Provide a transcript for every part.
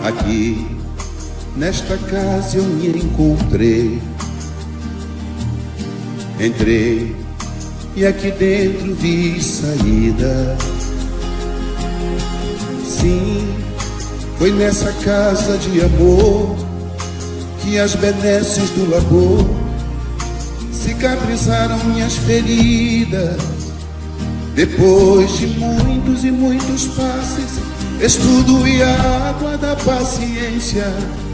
Aqui, nesta casa eu me encontrei. Entrei e aqui dentro vi saída. Sim, foi nessa casa de amor que as benesses do labor cicatrizaram minhas feridas. Depois de muitos e muitos passes, estudo e a água da paciência,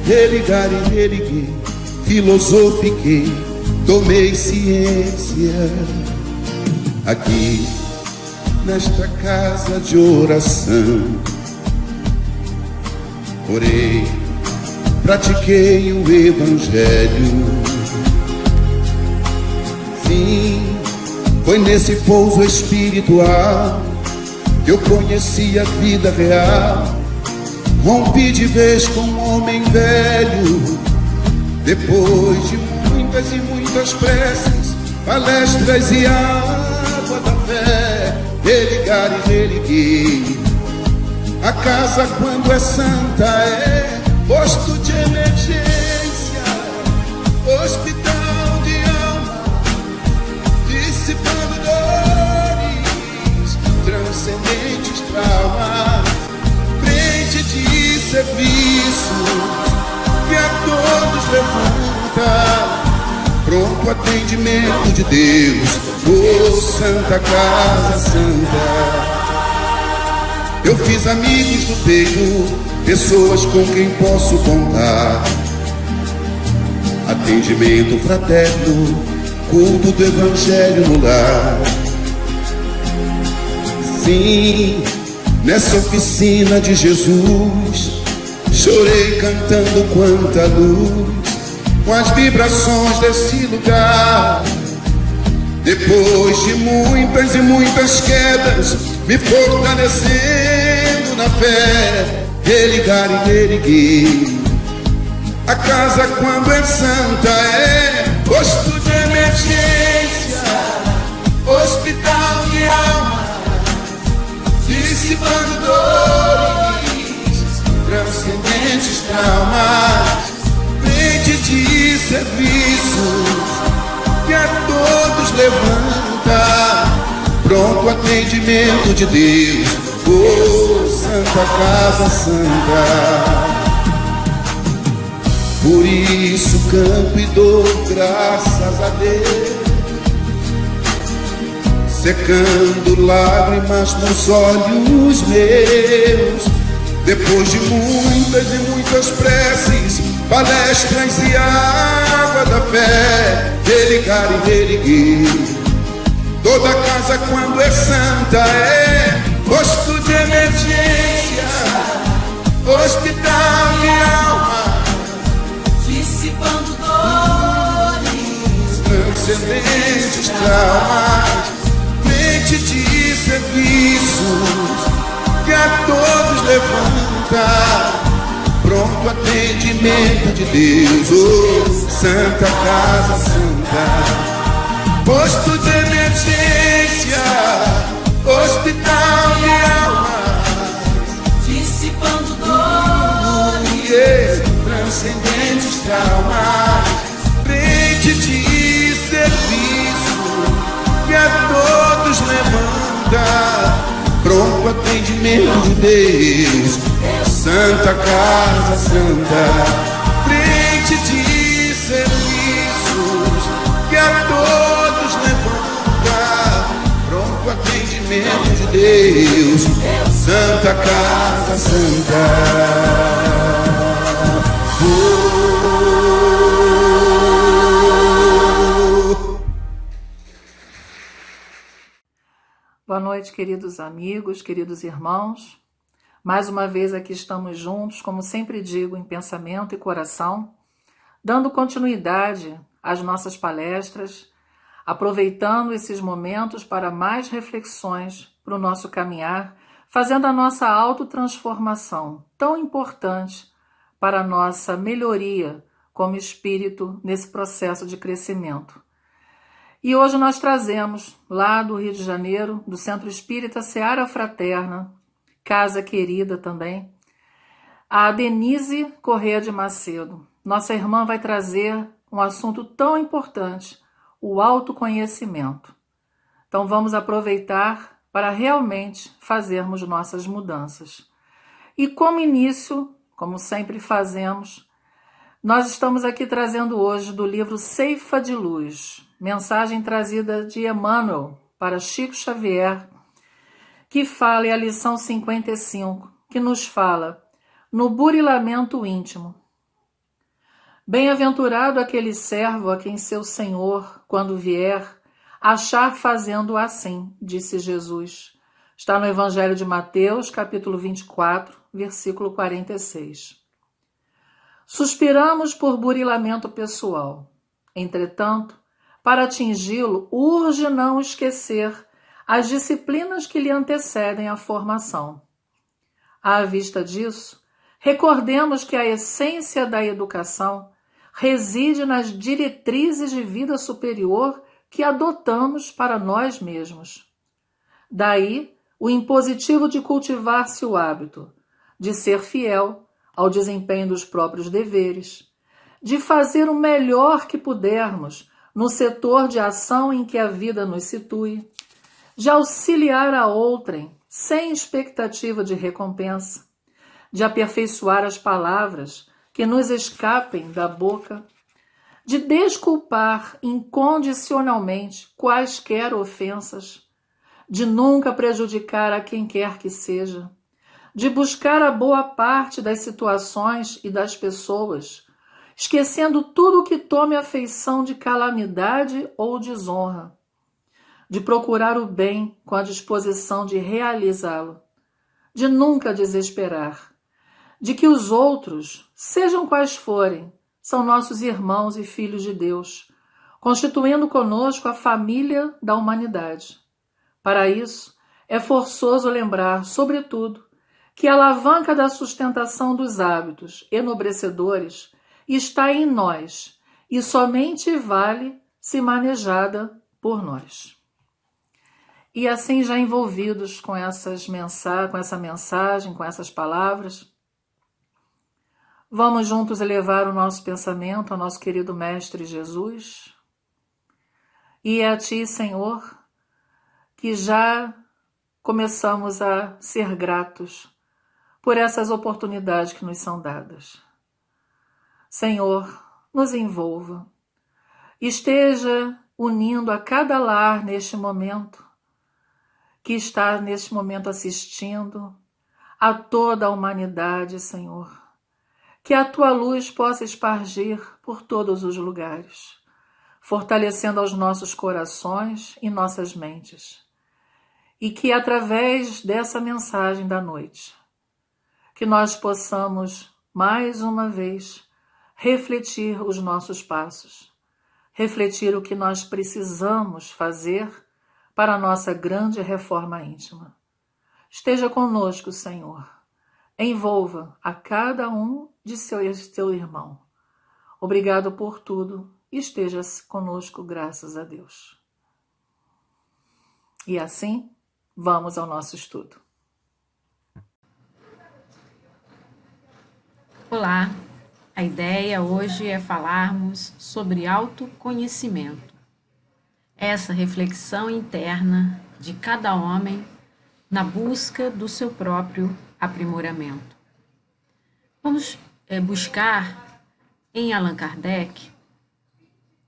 religar e religuei, filosofiquei, tomei ciência. Aqui, nesta casa de oração, orei, pratiquei o Evangelho. Sim, foi nesse pouso espiritual que eu conheci a vida real. Rompi de vez com um homem velho. Depois de muitas e muitas preces, palestras e água da fé, religar e religuei. A casa, quando é santa, é posto de emergência, hospital de alma, dissipando dores, transcendentes traumas, frente de serviço que a todos levanta, pronto atendimento de Deus, oh Santa Casa Santa. Eu fiz amigos do peito, pessoas com quem posso contar. Atendimento fraterno, culto do Evangelho no lar. Sim, nessa oficina de Jesus, chorei cantando quanta luz, com as vibrações desse lugar. Depois de muitas e muitas quedas, me fortalecendo na fé, religar e reerguer. A casa, quando é santa, é posto de emergência, hospital de alma, dissipando dores, transcendentes traumas, frente de serviços que a todos levanta, pronto atendimento de Deus, oh Santa Casa Santa. Por isso canto e dou graças a Deus, secando lágrimas nos olhos meus. Depois de muitas e muitas preces, palestras e água da fé, religar e reerguer. Toda casa, quando é santa, é posto de emergência, hospital de alma, dissipando dores, transcendentes traumas, frente de serviços que a todos levanta, pronto atendimento de Deus, oh Santa Casa Santa. Posto de emergência, hospital de almas, dissipando dores, transcendentes traumas, frente de serviço que a todos levanta, pronto atendimento de Deus, Santa Casa Santa. Frente de serviços que a todos levanta, pronto atendimento de Deus, Santa Casa Santa. Boa noite, queridos amigos, queridos irmãos. Mais uma vez aqui estamos juntos, como sempre digo, em pensamento e coração, dando continuidade às nossas palestras, aproveitando esses momentos para mais reflexões para o nosso caminhar, fazendo a nossa autotransformação, tão importante para a nossa melhoria como espírito nesse processo de crescimento. E hoje nós trazemos, lá do Rio de Janeiro, do Centro Espírita Seara Fraterna, casa querida também, a Denise Corrêa de Macedo. Nossa irmã vai trazer um assunto tão importante, o autoconhecimento. Então vamos aproveitar para realmente fazermos nossas mudanças. E como início, como sempre fazemos, nós estamos aqui trazendo hoje do livro Ceifa de Luz, mensagem trazida de Emmanuel para Chico Xavier, que fala, é a lição 55, que nos fala no burilamento íntimo. Bem-aventurado aquele servo a quem seu Senhor, quando vier, achar fazendo assim, disse Jesus. Está no Evangelho de Mateus, capítulo 24, versículo 46. Suspiramos por burilamento pessoal. Entretanto, para atingi-lo, urge não esquecer as disciplinas que lhe antecedem a formação. À vista disso, recordemos que a essência da educação reside nas diretrizes de vida superior que adotamos para nós mesmos. Daí, o impositivo de cultivar-se o hábito de ser fiel ao desempenho dos próprios deveres, de fazer o melhor que pudermos no setor de ação em que a vida nos situe, de auxiliar a outrem sem expectativa de recompensa, de aperfeiçoar as palavras que nos escapem da boca, de desculpar incondicionalmente quaisquer ofensas, de nunca prejudicar a quem quer que seja, de buscar a boa parte das situações e das pessoas, esquecendo tudo o que tome a feição de calamidade ou desonra, de procurar o bem com a disposição de realizá-lo, de nunca desesperar, de que os outros, sejam quais forem, são nossos irmãos e filhos de Deus, constituindo conosco a família da humanidade. Para isso, é forçoso lembrar, sobretudo, que a alavanca da sustentação dos hábitos enobrecedores está em nós e somente vale se manejada por nós. E assim, já envolvidos com essa mensagem, com essas palavras, vamos juntos elevar o nosso pensamento ao nosso querido Mestre Jesus. E é a Ti, Senhor, que já começamos a ser gratos por essas oportunidades que nos são dadas. Senhor, nos envolva, esteja unindo a cada lar neste momento, que está neste momento assistindo, a toda a humanidade, Senhor. Que a Tua luz possa espargir por todos os lugares, fortalecendo aos nossos corações e nossas mentes. E que através dessa mensagem da noite, que nós possamos, mais uma vez, refletir os nossos passos, refletir o que nós precisamos fazer para a nossa grande reforma íntima. Esteja conosco, Senhor. Envolva a cada um de seu irmão. Obrigado por tudo e esteja conosco, graças a Deus. E assim, vamos ao nosso estudo. Olá, a ideia hoje é falarmos sobre autoconhecimento. Essa reflexão interna de cada homem na busca do seu próprio aprimoramento. Vamos buscar em Allan Kardec,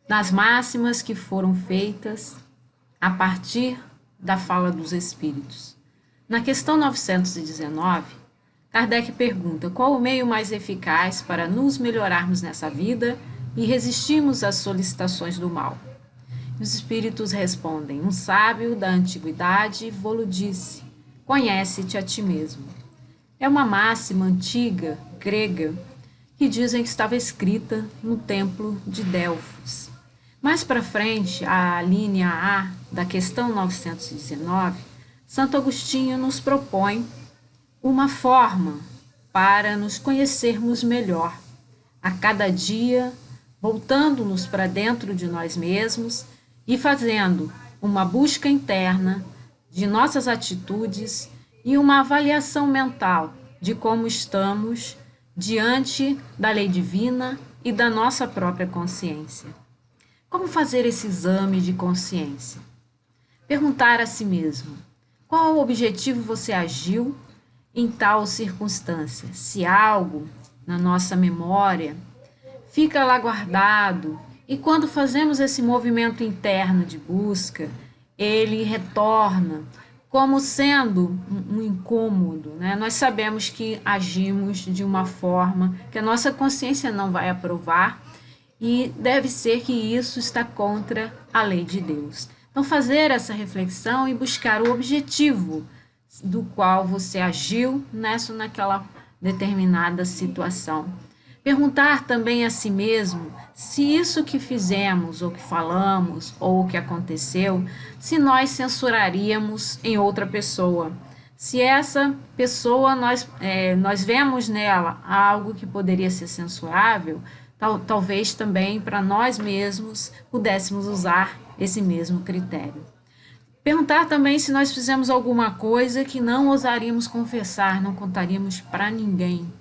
nas máximas que foram feitas a partir da fala dos Espíritos. Na questão 919, Kardec pergunta qual o meio mais eficaz para nos melhorarmos nessa vida e resistirmos às solicitações do mal. Os Espíritos respondem: um sábio da antiguidade vô-lo disse, conhece-te a ti mesmo. É uma máxima antiga, grega, que dizem que estava escrita no templo de Delfos. Mais para frente, a linha A da questão 919, Santo Agostinho nos propõe uma forma para nos conhecermos melhor, a cada dia, voltando-nos para dentro de nós mesmos e fazendo uma busca interna de nossas atitudes e uma avaliação mental de como estamos diante da lei divina e da nossa própria consciência. Como fazer esse exame de consciência? Perguntar a si mesmo: qual objetivo você agiu em tal circunstância? Se algo na nossa memória fica lá guardado, e quando fazemos esse movimento interno de busca, ele retorna como sendo um incômodo, né? Nós sabemos que agimos de uma forma que a nossa consciência não vai aprovar e deve ser que isso está contra a lei de Deus. Então, fazer essa reflexão e buscar o objetivo do qual você agiu naquela determinada situação. Perguntar também a si mesmo se isso que fizemos, ou que falamos, ou que aconteceu, se nós censuraríamos em outra pessoa. Se essa pessoa, nós vemos nela algo que poderia ser censurável, talvez também para nós mesmos pudéssemos usar esse mesmo critério. Perguntar também se nós fizemos alguma coisa que não ousaríamos confessar, não contaríamos para ninguém.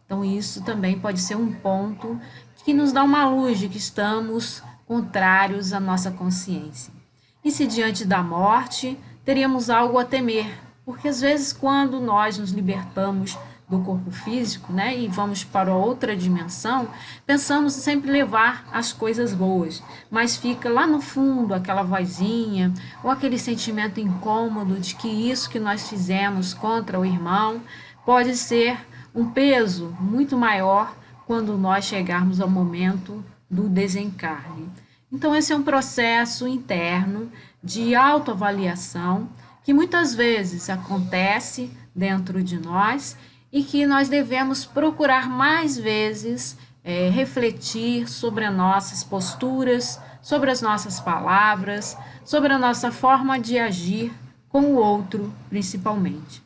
Então, isso também pode ser um ponto que nos dá uma luz de que estamos contrários à nossa consciência. E se diante da morte, teríamos algo a temer, porque às vezes quando nós nos libertamos do corpo físico, né, e vamos para outra dimensão, pensamos sempre levar as coisas boas, mas fica lá no fundo aquela vozinha ou aquele sentimento incômodo de que isso que nós fizemos contra o irmão pode ser um peso muito maior quando nós chegarmos ao momento do desencarne. Então, esse é um processo interno de autoavaliação que muitas vezes acontece dentro de nós e que nós devemos procurar mais vezes refletir sobre as nossas posturas, sobre as nossas palavras, sobre a nossa forma de agir com o outro, principalmente.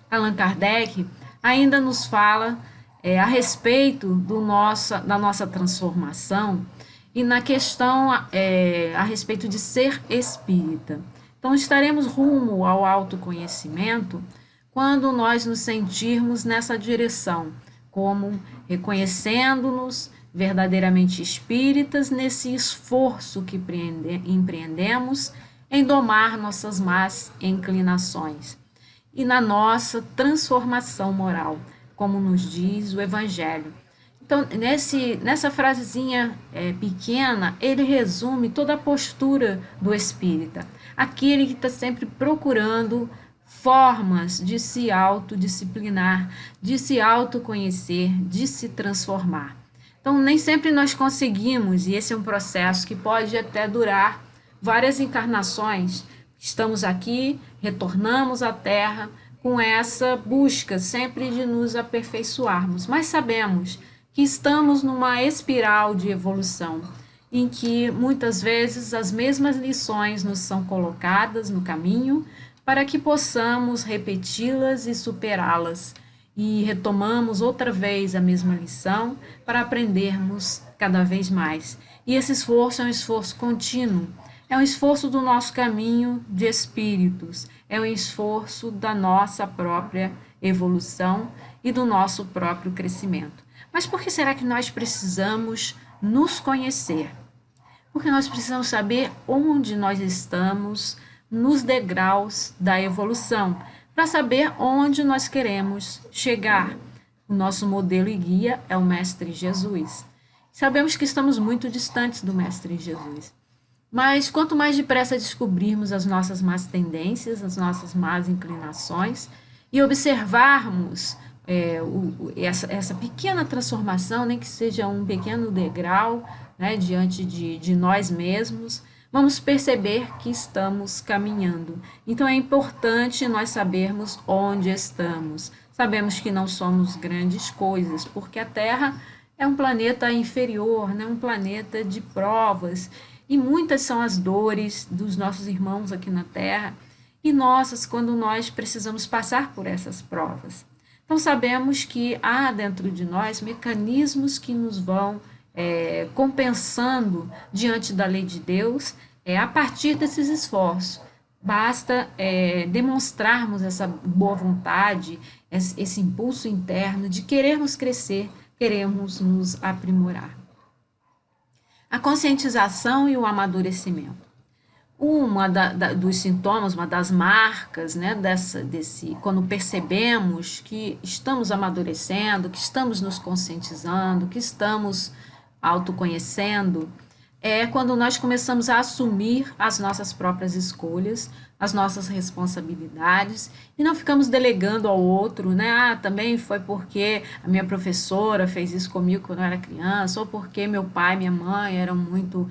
Allan Kardec ainda nos fala a respeito da nossa transformação e na questão a respeito de ser espírita. Então, estaremos rumo ao autoconhecimento quando nós nos sentirmos nessa direção, como reconhecendo-nos verdadeiramente espíritas nesse esforço que empreendemos em domar nossas más inclinações e na nossa transformação moral, como nos diz o Evangelho. Então, nessa frasezinha pequena, ele resume toda a postura do espírita, aquele que está sempre procurando formas de se autodisciplinar, de se autoconhecer, de se transformar. Então, nem sempre nós conseguimos, e esse é um processo que pode até durar várias encarnações. Estamos aqui, retornamos à Terra com essa busca sempre de nos aperfeiçoarmos, mas sabemos que estamos numa espiral de evolução, em que muitas vezes as mesmas lições nos são colocadas no caminho para que possamos repeti-las e superá-las, e retomamos outra vez a mesma lição para aprendermos cada vez mais. E esse esforço é um esforço contínuo, é um esforço do nosso caminho de espíritos, é um esforço da nossa própria evolução e do nosso próprio crescimento. Mas por que será que nós precisamos nos conhecer? Porque nós precisamos saber onde nós estamos nos degraus da evolução, para saber onde nós queremos chegar. O nosso modelo e guia é o Mestre Jesus. Sabemos que estamos muito distantes do Mestre Jesus. Mas quanto mais depressa descobrirmos as nossas más tendências, as nossas más inclinações, e observarmos essa pequena transformação, nem que seja um pequeno degrau, né, diante de nós mesmos, vamos perceber que estamos caminhando. Então é importante nós sabermos onde estamos. Sabemos que não somos grandes coisas, porque a Terra é um planeta inferior, né, um planeta de provas, e muitas são as dores dos nossos irmãos aqui na Terra, e nossas quando nós precisamos passar por essas provas. Então sabemos que há dentro de nós mecanismos que nos vão compensando diante da lei de Deus A partir desses esforços. Basta demonstrarmos essa boa vontade, esse impulso interno de querermos crescer, queremos nos aprimorar. A conscientização e o amadurecimento. Dos sintomas, uma das marcas, né, quando percebemos que estamos amadurecendo, que estamos nos conscientizando, que estamos autoconhecendo, é quando nós começamos a assumir as nossas próprias escolhas, as nossas responsabilidades, e não ficamos delegando ao outro, né? Também foi porque a minha professora fez isso comigo quando eu era criança, ou porque meu pai e minha mãe eram muito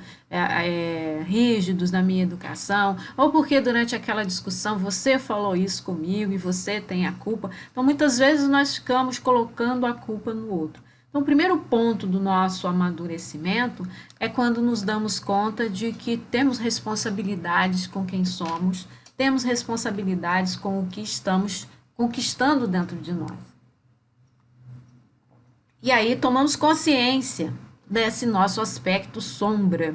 rígidos na minha educação, ou porque durante aquela discussão você falou isso comigo e você tem a culpa. Então, muitas vezes nós ficamos colocando a culpa no outro. Então, o primeiro ponto do nosso amadurecimento é quando nos damos conta de que temos responsabilidades com quem somos, temos responsabilidades com o que estamos conquistando dentro de nós. E aí tomamos consciência desse nosso aspecto sombra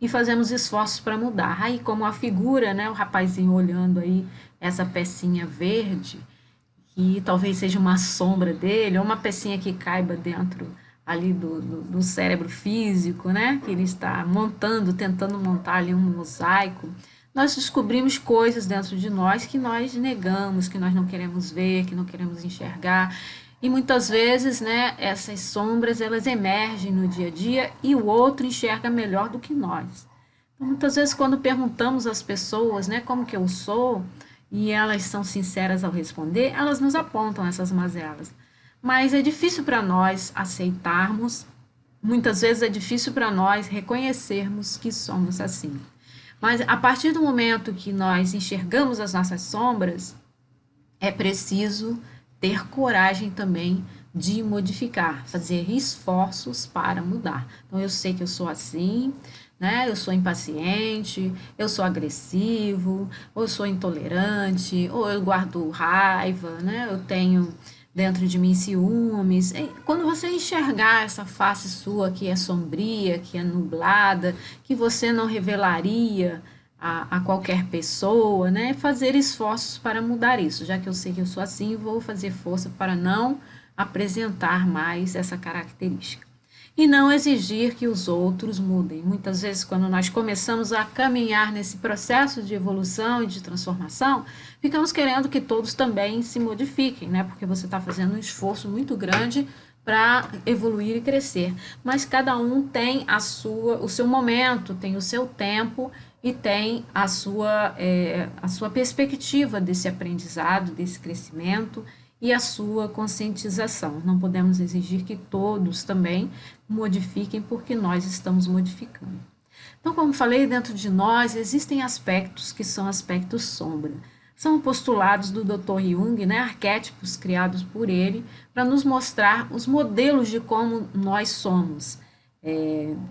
e fazemos esforços para mudar. Aí, como a figura, né, o rapazinho olhando aí essa pecinha verde, que talvez seja uma sombra dele, ou uma pecinha que caiba dentro ali do cérebro físico, né? Que ele está tentando montar ali um mosaico. Nós descobrimos coisas dentro de nós que nós negamos, que nós não queremos ver, que não queremos enxergar. E muitas vezes, né, essas sombras, elas emergem no dia a dia e o outro enxerga melhor do que nós. Então, muitas vezes, quando perguntamos às pessoas, né, como que eu sou, e elas são sinceras ao responder, elas nos apontam essas mazelas. Mas é difícil para nós aceitarmos, muitas vezes é difícil para nós reconhecermos que somos assim. Mas a partir do momento que nós enxergamos as nossas sombras, é preciso ter coragem também de modificar, fazer esforços para mudar. Então, eu sei que eu sou assim, né? Eu sou impaciente, eu sou agressivo, ou eu sou intolerante, ou eu guardo raiva, né? Eu tenho dentro de mim ciúmes. Quando você enxergar essa face sua que é sombria, que é nublada, que você não revelaria a qualquer pessoa, né? Fazer esforços para mudar isso. Já que eu sei que eu sou assim, vou fazer força para não apresentar mais essa característica. E não exigir que os outros mudem. Muitas vezes, quando nós começamos a caminhar nesse processo de evolução e de transformação, ficamos querendo que todos também se modifiquem, né? Porque você está fazendo um esforço muito grande para evoluir e crescer. Mas cada um tem o seu momento, tem o seu tempo e tem a sua perspectiva desse aprendizado, desse crescimento e a sua conscientização. Não podemos exigir que todos também modifiquem porque nós estamos modificando. Então, como falei, dentro de nós existem aspectos que são aspectos sombra. São postulados do Dr. Jung, né, arquétipos criados por ele, para nos mostrar os modelos de como nós somos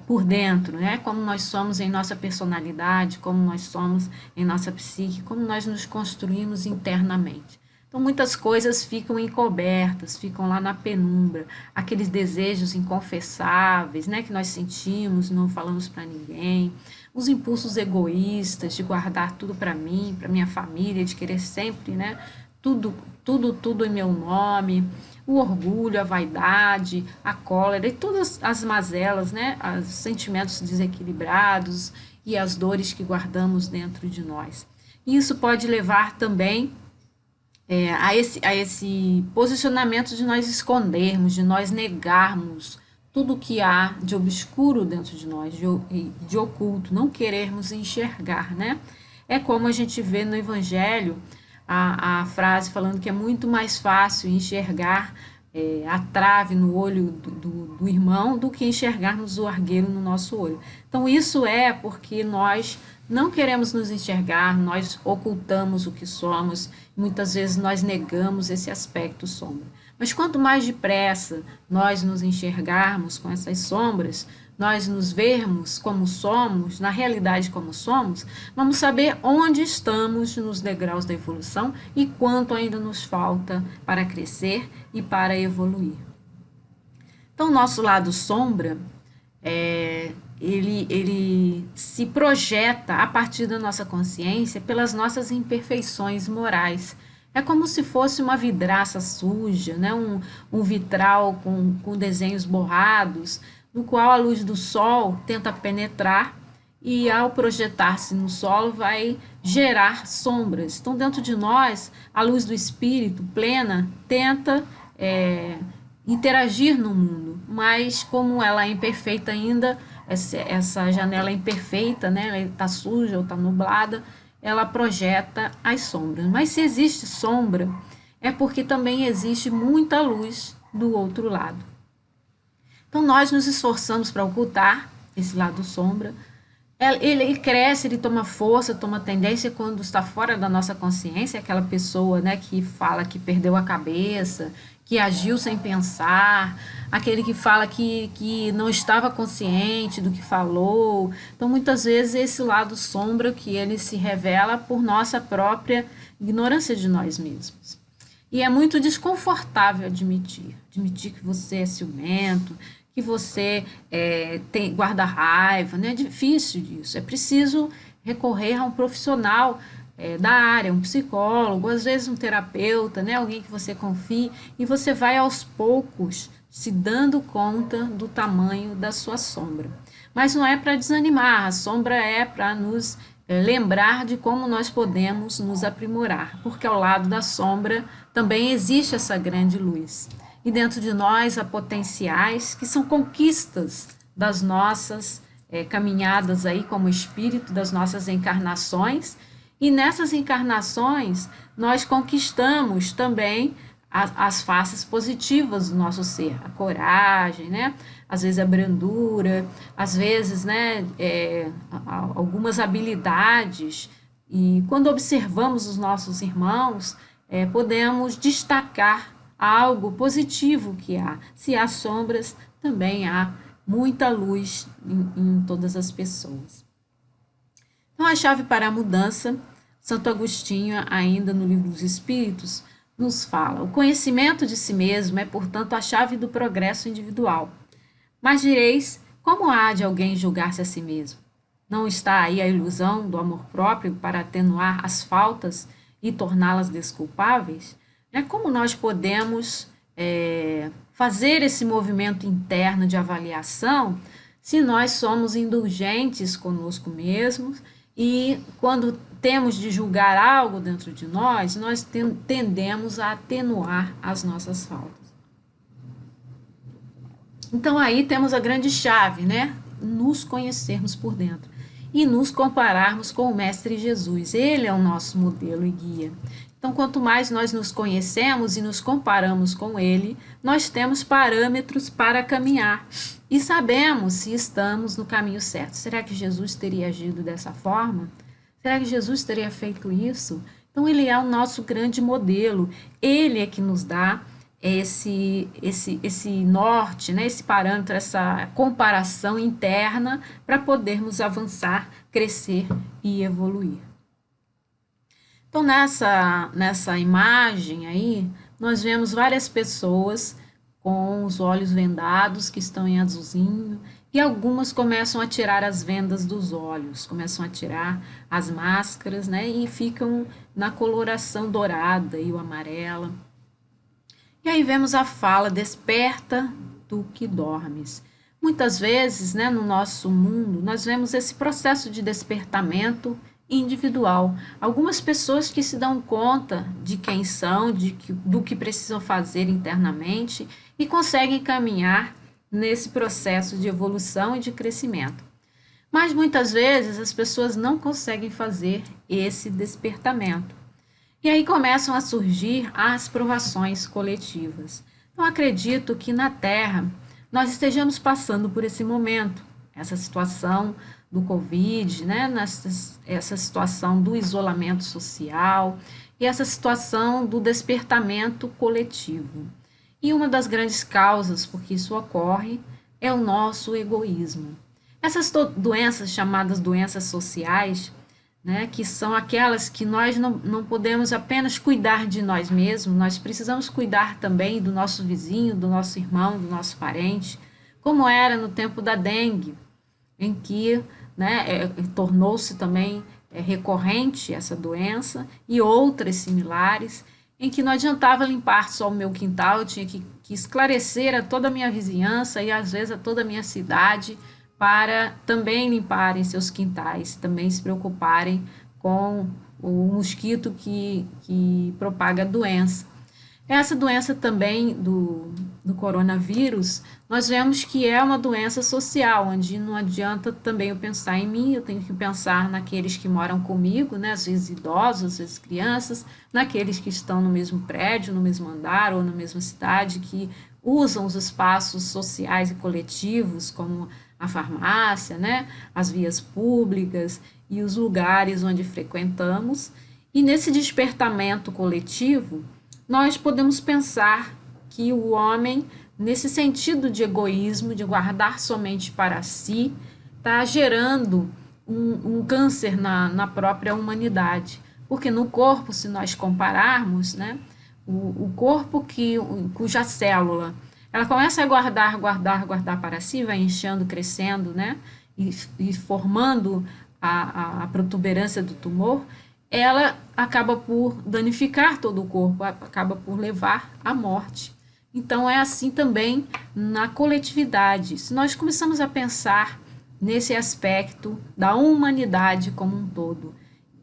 por dentro, né, como nós somos em nossa personalidade, como nós somos em nossa psique, como nós nos construímos internamente. Então, muitas coisas ficam encobertas, ficam lá na penumbra, aqueles desejos inconfessáveis, né, que nós sentimos, não falamos para ninguém, os impulsos egoístas de guardar tudo para mim, para minha família, de querer sempre, né, tudo em meu nome, o orgulho, a vaidade, a cólera e todas as mazelas, né, os sentimentos desequilibrados e as dores que guardamos dentro de nós. E isso pode levar também a esse posicionamento de nós escondermos, de nós negarmos tudo que há de obscuro dentro de nós, de oculto, não querermos enxergar, né? É como a gente vê no Evangelho a frase falando que é muito mais fácil enxergar a trave no olho do irmão do que enxergarmos o argueiro no nosso olho. Então, isso é porque nós não queremos nos enxergar, nós ocultamos o que somos, muitas vezes nós negamos esse aspecto sombra. Mas quanto mais depressa nós nos enxergarmos com essas sombras, nós nos vermos como somos, na realidade como somos, vamos saber onde estamos nos degraus da evolução e quanto ainda nos falta para crescer e para evoluir. Então, o nosso lado sombra ele se projeta a partir da nossa consciência pelas nossas imperfeições morais. É como se fosse uma vidraça suja, né? Um vitral com desenhos borrados, no qual a luz do sol tenta penetrar e, ao projetar-se no solo, vai gerar sombras. Então, dentro de nós, a luz do espírito plena tenta interagir no mundo, mas como ela é imperfeita ainda, essa janela é imperfeita, né? Ela está suja ou está nublada, ela projeta as sombras. Mas se existe sombra, é porque também existe muita luz do outro lado. Então, nós nos esforçamos para ocultar esse lado sombra. Ele cresce, ele toma força, toma tendência quando está fora da nossa consciência, aquela pessoa, né, que fala que perdeu a cabeça, que agiu sem pensar, aquele que fala que não estava consciente do que falou. Então, muitas vezes, esse lado sombra que ele se revela por nossa própria ignorância de nós mesmos. E é muito desconfortável admitir que você é ciumento, que você guarda raiva, né? É difícil disso. É preciso recorrer a um profissional da área, um psicólogo, às vezes um terapeuta, né? Alguém que você confie, e você vai aos poucos se dando conta do tamanho da sua sombra. Mas não é para desanimar, a sombra é para nos lembrar de como nós podemos nos aprimorar, porque ao lado da sombra também existe essa grande luz. E dentro de nós há potenciais que são conquistas das nossas caminhadas aí como espírito, das nossas encarnações. E nessas encarnações nós conquistamos também as faces positivas do nosso ser, a coragem, né? Às vezes a brandura, às vezes, né, algumas habilidades. E quando observamos os nossos irmãos, podemos destacar algo positivo que há. Se há sombras, também há muita luz em todas as pessoas. Então, a chave para a mudança, Santo Agostinho, ainda no Livro dos Espíritos, nos fala: o conhecimento de si mesmo é, portanto, a chave do progresso individual. Mas direis, como há de alguém julgar-se a si mesmo? Não está aí a ilusão do amor próprio para atenuar as faltas e torná-las desculpáveis? Como nós podemos fazer esse movimento interno de avaliação se nós somos indulgentes conosco mesmos e, quando temos de julgar algo dentro de nós tendemos a atenuar as nossas faltas? Então, aí temos a grande chave, né? Nos conhecermos por dentro e nos compararmos com o Mestre Jesus. Ele é o nosso modelo e guia. Então, quanto mais nós nos conhecemos e nos comparamos com ele, nós temos parâmetros para caminhar e sabemos se estamos no caminho certo. Será que Jesus teria agido dessa forma? Será que Jesus teria feito isso? Então, ele é o nosso grande modelo. Ele é que nos dá esse norte, né? Esse parâmetro, essa comparação interna para podermos avançar, crescer e evoluir. Então, nessa imagem aí, nós vemos várias pessoas com os olhos vendados, que estão em azulzinho, e algumas começam a tirar as vendas dos olhos, começam a tirar as máscaras, né, e ficam na coloração dourada e o amarela. E aí vemos a fala: desperta tu que dormes. Muitas vezes, né, no nosso mundo, nós vemos esse processo de despertamento individual. Algumas pessoas que se dão conta de quem são, do que precisam fazer internamente e conseguem caminhar nesse processo de evolução e de crescimento. Mas muitas vezes as pessoas não conseguem fazer esse despertamento. E aí começam a surgir as provações coletivas. Então, acredito que na Terra nós estejamos passando por esse momento, essa situação do Covid, né? Essa situação do isolamento social e essa situação do despertamento coletivo. E uma das grandes causas por que isso ocorre é o nosso egoísmo. Essas doenças, chamadas doenças sociais, né, que são aquelas que nós não podemos apenas cuidar de nós mesmos, nós precisamos cuidar também do nosso vizinho, do nosso irmão, do nosso parente, como era no tempo da dengue. em que, né, tornou-se também recorrente essa doença, e outras similares, em que não adiantava limpar só o meu quintal, eu tinha que esclarecer a toda a minha vizinhança e às vezes a toda a minha cidade para também limparem seus quintais, também se preocuparem com o mosquito que propaga a doença. Essa doença também do coronavírus, nós vemos que é uma doença social, onde não adianta também eu pensar em mim, eu tenho que pensar naqueles que moram comigo, né, às vezes idosos, às vezes crianças, naqueles que estão no mesmo prédio, no mesmo andar ou na mesma cidade, que usam os espaços sociais e coletivos, como a farmácia, né, as vias públicas e os lugares onde frequentamos. E nesse despertamento coletivo, nós podemos pensar que o homem, nesse sentido de egoísmo, de guardar somente para si, está gerando um câncer na própria humanidade. Porque no corpo, se nós compararmos, né, o corpo cuja célula ela começa a guardar para si, vai inchando, crescendo, né, e formando a protuberância do tumor, ela acaba por danificar todo o corpo, acaba por levar à morte. Então, é assim também na coletividade. Se nós começamos a pensar nesse aspecto da humanidade como um todo,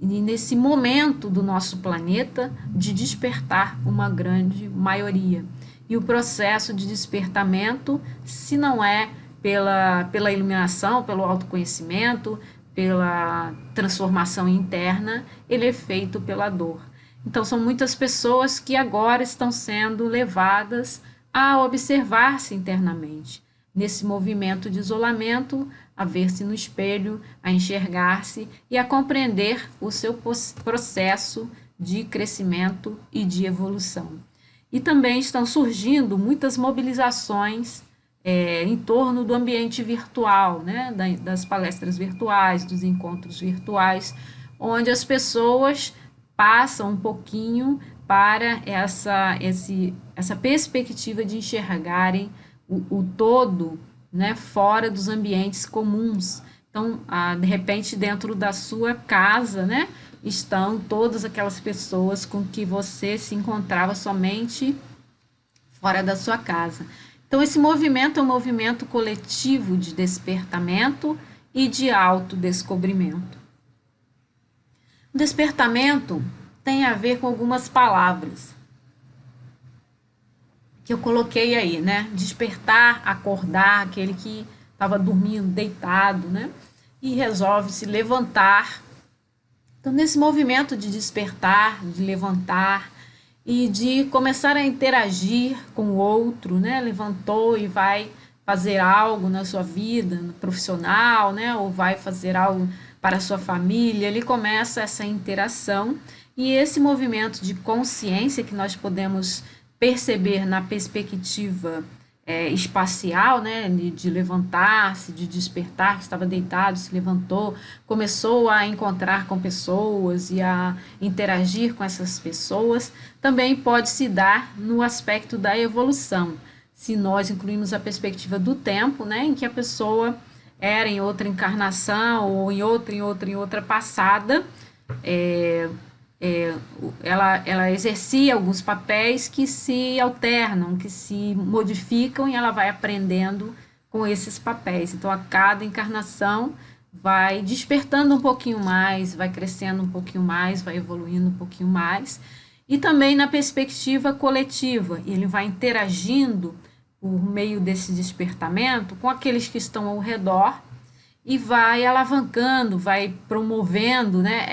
e nesse momento do nosso planeta de despertar uma grande maioria. E o processo de despertamento, se não é pela iluminação, pelo autoconhecimento, pela transformação interna, ele é feito pela dor. Então, são muitas pessoas que agora estão sendo levadas a observar-se internamente, nesse movimento de isolamento, a ver-se no espelho, a enxergar-se e a compreender o seu processo de crescimento e de evolução. E também estão surgindo muitas mobilizações em torno do ambiente virtual, né, das palestras virtuais, dos encontros virtuais, onde as pessoas passam um pouquinho para essa perspectiva de enxergarem o todo, né, fora dos ambientes comuns. Então, de repente, dentro da sua casa, né, estão todas aquelas pessoas com que você se encontrava somente fora da sua casa. Então, esse movimento é um movimento coletivo de despertamento e de autodescobrimento. O despertamento tem a ver com algumas palavras que eu coloquei aí, né? Despertar, acordar, aquele que estava dormindo, deitado, né? E resolve se levantar. Então, nesse movimento de despertar, de levantar e de começar a interagir com o outro, né? Levantou e vai fazer algo na sua vida profissional, né? Ou vai fazer algo para a sua família. Ele começa essa interação e esse movimento de consciência que nós podemos perceber na perspectiva espacial, né, de levantar-se, de despertar, que estava deitado, se levantou, começou a encontrar com pessoas e a interagir com essas pessoas, também pode se dar no aspecto da evolução, se nós incluímos a perspectiva do tempo, né, em que a pessoa era em outra encarnação ou em outra passada, ela exercia alguns papéis que se alternam, que se modificam e ela vai aprendendo com esses papéis. Então, a cada encarnação vai despertando um pouquinho mais, vai crescendo um pouquinho mais, vai evoluindo um pouquinho mais. E também na perspectiva coletiva, ele vai interagindo por meio desse despertamento com aqueles que estão ao redor e vai alavancando, vai promovendo, né,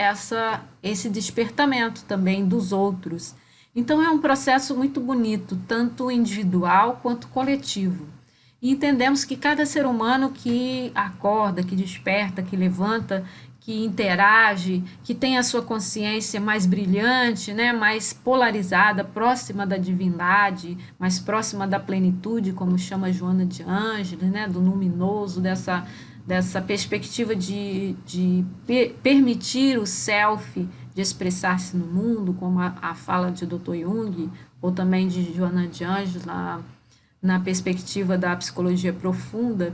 esse despertamento também dos outros. Então, é um processo muito bonito, tanto individual quanto coletivo. E entendemos que cada ser humano que acorda, que desperta, que levanta, que interage, que tem a sua consciência mais brilhante, né, mais polarizada, próxima da divindade, mais próxima da plenitude, como chama Joana de Ângeles, né, do luminoso, dessa perspectiva de permitir o self de expressar-se no mundo, como a fala de Dr. Jung, ou também de Joana de Ângeles, na perspectiva da psicologia profunda,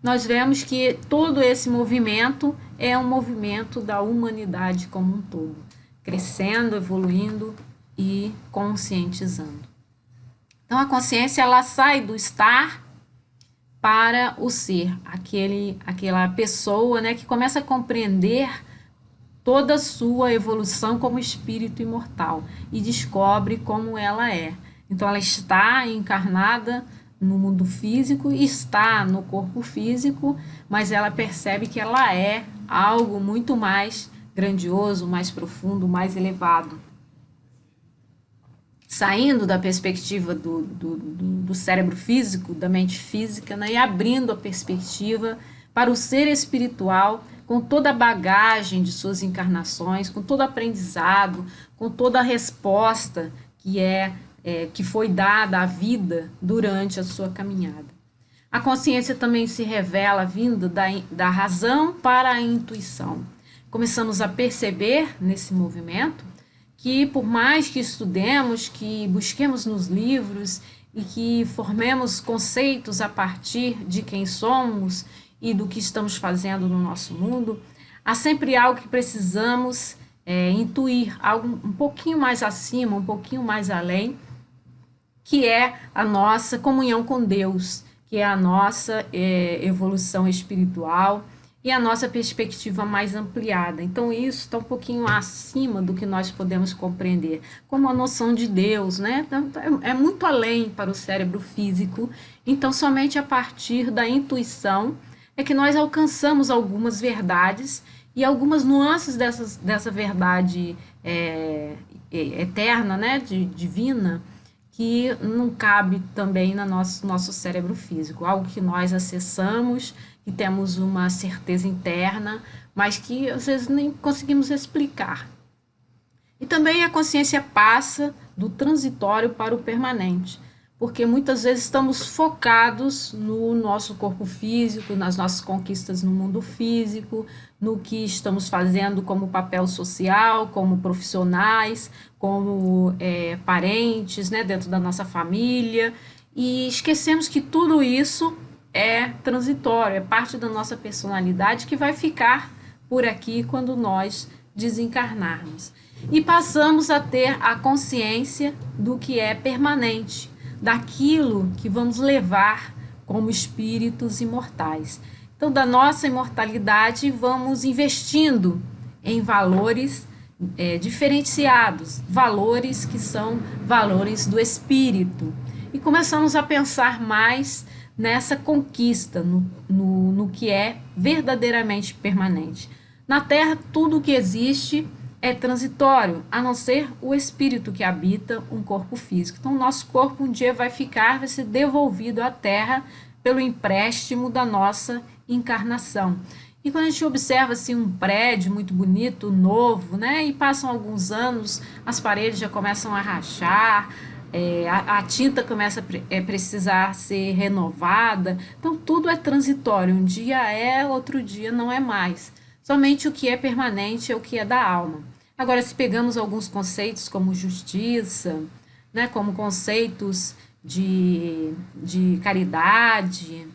nós vemos que todo esse movimento é um movimento da humanidade como um todo, crescendo, evoluindo e conscientizando. Então a consciência ela sai do estar para o ser, aquela pessoa, né, que começa a compreender toda a sua evolução como espírito imortal e descobre como ela é. Então ela está encarnada no mundo físico, está no corpo físico, mas ela percebe que ela é algo muito mais grandioso, mais profundo, mais elevado. Saindo da perspectiva do cérebro físico, da mente física, né, e abrindo a perspectiva para o ser espiritual, com toda a bagagem de suas encarnações, com todo o aprendizado, com toda a resposta que foi dada à vida durante a sua caminhada. A consciência também se revela vindo da razão para a intuição. Começamos a perceber nesse movimento que por mais que estudemos, que busquemos nos livros e que formemos conceitos a partir de quem somos e do que estamos fazendo no nosso mundo, há sempre algo que precisamos intuir, algo um pouquinho mais acima, um pouquinho mais além, que é a nossa comunhão com Deus, que é a nossa evolução espiritual e a nossa perspectiva mais ampliada. Então isso está um pouquinho acima do que nós podemos compreender, como a noção de Deus, né? Então, é muito além para o cérebro físico, então somente a partir da intuição é que nós alcançamos algumas verdades e algumas nuances dessa verdade eterna, né? Divina, que não cabe também no nosso cérebro físico, algo que nós acessamos, que temos uma certeza interna, mas que às vezes nem conseguimos explicar. E também a consciência passa do transitório para o permanente, porque muitas vezes estamos focados no nosso corpo físico, nas nossas conquistas no mundo físico, no que estamos fazendo como papel social, como profissionais, como parentes, né, dentro da nossa família, e esquecemos que tudo isso é transitório, é parte da nossa personalidade que vai ficar por aqui quando nós desencarnarmos. E passamos a ter a consciência do que é permanente, daquilo que vamos levar como espíritos imortais. Então, da nossa imortalidade, vamos investindo em valores diferenciados, valores que são valores do espírito. E começamos a pensar mais nessa conquista, no que é verdadeiramente permanente. Na Terra, tudo que existe é transitório, a não ser o espírito que habita um corpo físico. Então, o nosso corpo um dia vai ser devolvido à Terra pelo empréstimo da nossa encarnação. E quando a gente observa assim, um prédio muito bonito, novo, né, e passam alguns anos, as paredes já começam a rachar, a tinta começa a precisar ser renovada. Então, tudo é transitório. Um dia é, outro dia não é mais. Somente o que é permanente é o que é da alma. Agora, se pegamos alguns conceitos como justiça, né, como conceitos de caridade,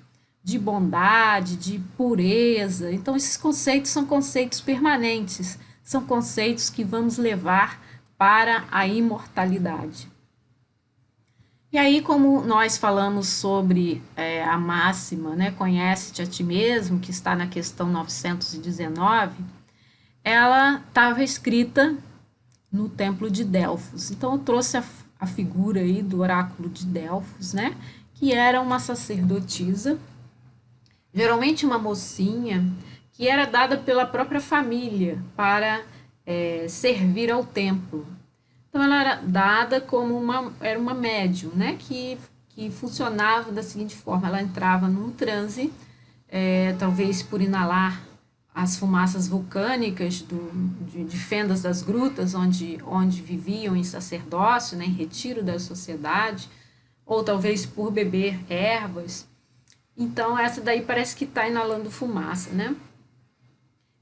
de bondade, de pureza, então esses conceitos são conceitos permanentes, são conceitos que vamos levar para a imortalidade. E aí, como nós falamos sobre a máxima, né, conhece-te a ti mesmo, que está na questão 919, ela estava escrita no templo de Delfos. Então, eu trouxe a figura aí do oráculo de Delfos, né, que era uma sacerdotisa, geralmente uma mocinha, que era dada pela própria família para servir ao templo. Então, ela era dada como era uma médium, né, que funcionava da seguinte forma: ela entrava num transe, talvez por inalar as fumaças vulcânicas de fendas das grutas onde viviam em sacerdócio, né, em retiro da sociedade, ou talvez por beber ervas. Então, essa daí parece que está inalando fumaça, né?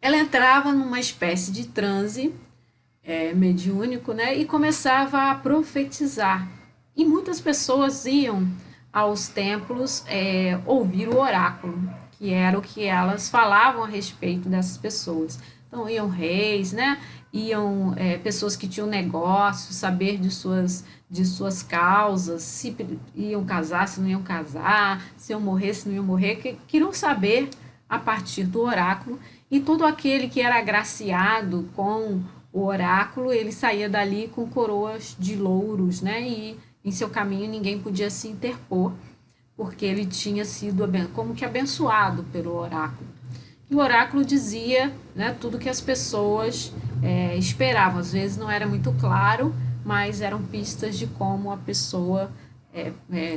Ela entrava numa espécie de transe mediúnico, né, e começava a profetizar. E muitas pessoas iam aos templos ouvir o oráculo, que era o que elas falavam a respeito dessas pessoas. Então, iam reis, né? Iam pessoas que tinham negócio, saber de suas causas, se iam casar, se não iam casar, se iam morrer, se não iam morrer, que queriam saber a partir do oráculo. E todo aquele que era agraciado com o oráculo, ele saía dali com coroas de louros, né? E em seu caminho ninguém podia se interpor, porque ele tinha sido como que abençoado pelo oráculo. E o oráculo dizia, né, tudo que as pessoas esperavam. Às vezes não era muito claro, mas eram pistas de como a pessoa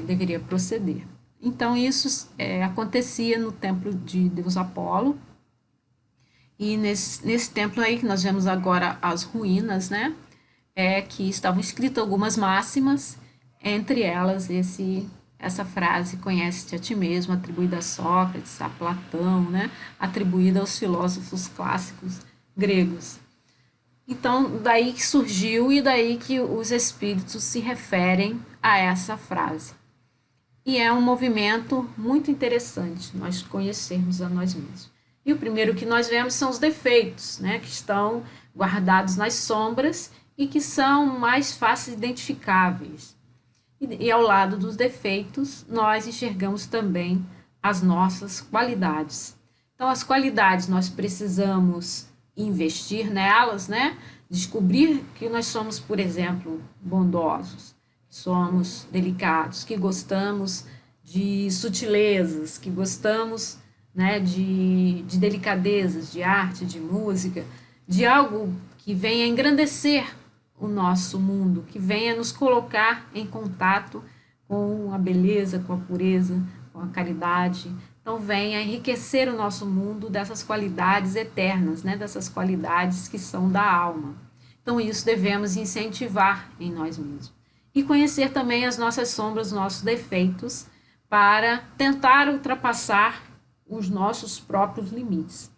deveria proceder. Então, isso acontecia no templo de Deus Apolo. E nesse templo aí, que nós vemos agora as ruínas, né, que estavam escritas algumas máximas, entre elas essa frase, conhece-te a ti mesmo, atribuída a Sócrates, a Platão, né, atribuída aos filósofos clássicos gregos. Então, daí que surgiu e daí que os espíritos se referem a essa frase. E é um movimento muito interessante nós conhecermos a nós mesmos. E o primeiro que nós vemos são os defeitos, né, que estão guardados nas sombras e que são mais fáceis identificáveis. E ao lado dos defeitos, nós enxergamos também as nossas qualidades. Então, as qualidades nós precisamos investir nelas, né? Descobrir que nós somos, por exemplo, bondosos, somos delicados, que gostamos de sutilezas, que gostamos, né, de delicadezas, de arte, de música, de algo que venha engrandecer o nosso mundo, que venha nos colocar em contato com a beleza, com a pureza, com a caridade. Então, venha enriquecer o nosso mundo dessas qualidades eternas, né, dessas qualidades que são da alma. Então, isso devemos incentivar em nós mesmos. E conhecer também as nossas sombras, os nossos defeitos, para tentar ultrapassar os nossos próprios limites.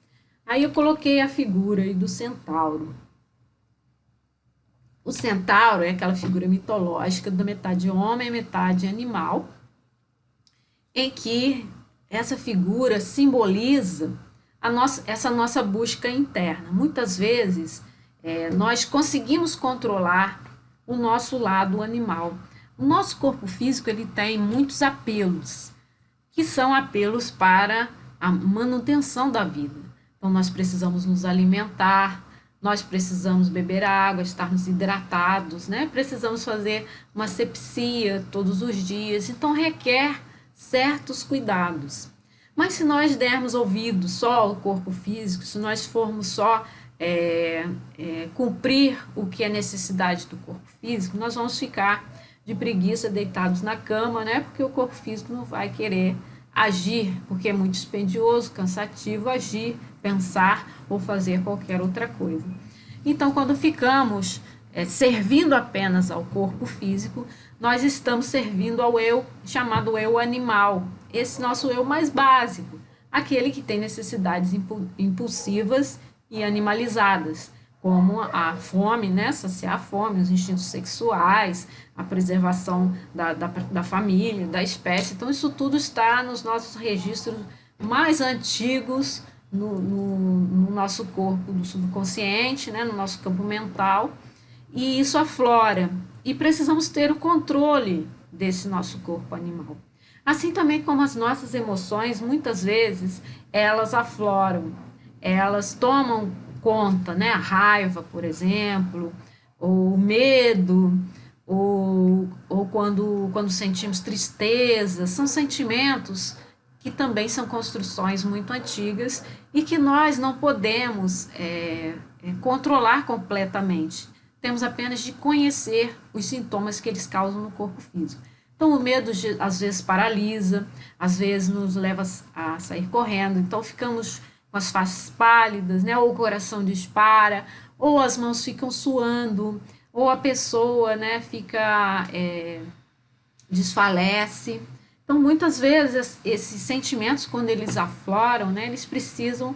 Aí eu coloquei a figura aí do centauro. O centauro é aquela figura mitológica da metade homem e metade animal, em que essa figura simboliza essa nossa busca interna. Muitas vezes nós conseguimos controlar o nosso lado animal. O nosso corpo físico ele tem muitos apelos, que são apelos para a manutenção da vida. Então, nós precisamos nos alimentar, nós precisamos beber água, estarmos hidratados, né? Precisamos fazer uma asepsia todos os dias. Então, requer certos cuidados. Mas se nós dermos ouvido só ao corpo físico, se nós formos só cumprir o que é necessidade do corpo físico, nós vamos ficar de preguiça deitados na cama, né? Porque o corpo físico não vai querer agir, porque é muito dispendioso, cansativo agir, pensar ou fazer qualquer outra coisa. Então, quando ficamos servindo apenas ao corpo físico, nós estamos servindo ao eu, chamado eu animal, esse nosso eu mais básico, aquele que tem necessidades impulsivas e animalizadas, como a fome, né? Saciar a fome, os instintos sexuais, a preservação da família, da espécie. Então, isso tudo está nos nossos registros mais antigos, no nosso corpo do subconsciente, né? No nosso campo mental, e isso aflora. E precisamos ter o controle desse nosso corpo animal. Assim também como as nossas emoções, muitas vezes, elas afloram, elas tomam conta, né? A raiva, por exemplo, ou o medo, ou quando sentimos tristeza, são sentimentos que também são construções muito antigas e que nós não podemos controlar completamente. Temos apenas de conhecer os sintomas que eles causam no corpo físico. Então, o medo às vezes paralisa, às vezes nos leva a sair correndo, então ficamos com as faces pálidas, né? Ou o coração dispara, ou as mãos ficam suando, ou a pessoa, né, desfalece. Então, muitas vezes, esses sentimentos, quando eles afloram, né, eles precisam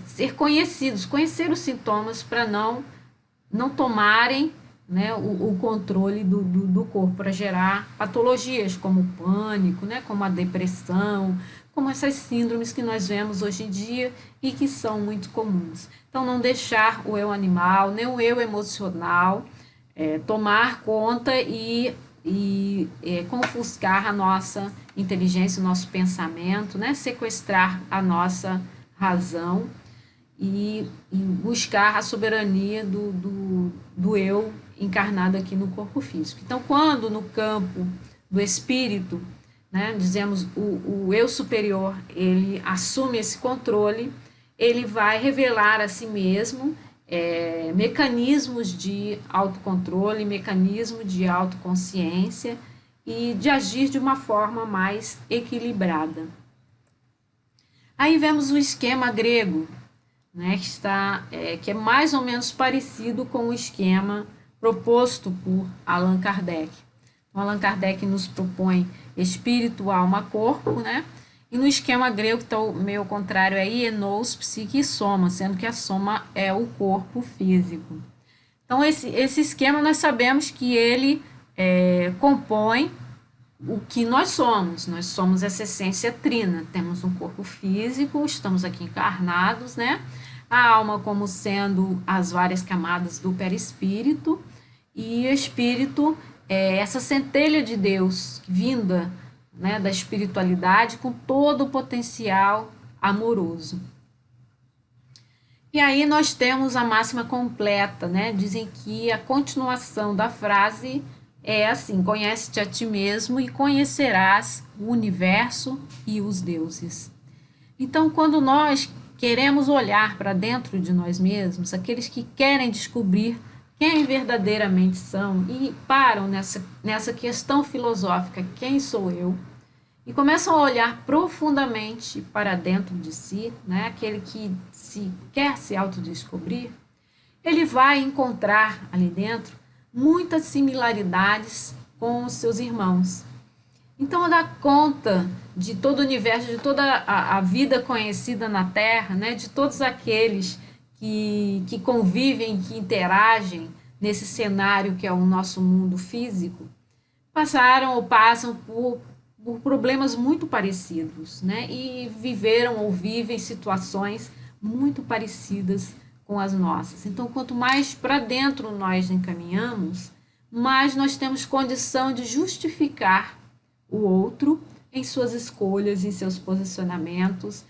ser conhecidos, conhecer os sintomas para não tomarem, né, o controle do corpo, para gerar patologias como o pânico, né, como a depressão, como essas síndromes que nós vemos hoje em dia e que são muito comuns. Então, não deixar o eu animal, nem o eu emocional tomar conta e confuscar a nossa inteligência, o nosso pensamento, né? Sequestrar a nossa razão e buscar a soberania do eu encarnado aqui no corpo físico. Então, quando no campo do espírito, né, dizemos o eu superior, ele assume esse controle, ele vai revelar a si mesmo mecanismos de autocontrole, mecanismo de autoconsciência e de agir de uma forma mais equilibrada. Aí vemos o esquema grego, né, que é mais ou menos parecido com o esquema proposto por Allan Kardec. Então, Allan Kardec nos propõe espírito, alma, corpo, né? E no esquema grego, que está o meio contrário aí, é nous, psique e soma, sendo que a soma é o corpo físico. Então, esse esquema nós sabemos que ele compõe o que nós somos. Nós somos essa essência trina. Temos um corpo físico, estamos aqui encarnados, né? A alma como sendo as várias camadas do perispírito, e o espírito é essa centelha de Deus vinda, né, da espiritualidade com todo o potencial amoroso. E aí nós temos a máxima completa, né? Dizem que a continuação da frase é assim: conhece-te a ti mesmo e conhecerás o universo e os deuses. Então, quando nós queremos olhar para dentro de nós mesmos, aqueles que querem descobrir quem verdadeiramente são e param nessa questão filosófica, quem sou eu, e começam a olhar profundamente para dentro de si, né? Aquele que quer se autodescobrir, ele vai encontrar ali dentro muitas similaridades com os seus irmãos. Então, dá conta de todo o universo, de toda a vida conhecida na Terra, né? De todos aqueles que convivem, que interagem nesse cenário que é o nosso mundo físico, passaram ou passam por problemas muito parecidos, né? E viveram ou vivem situações muito parecidas com as nossas. Então, quanto mais para dentro nós encaminhamos, mais nós temos condição de justificar o outro em suas escolhas, em seus posicionamentos,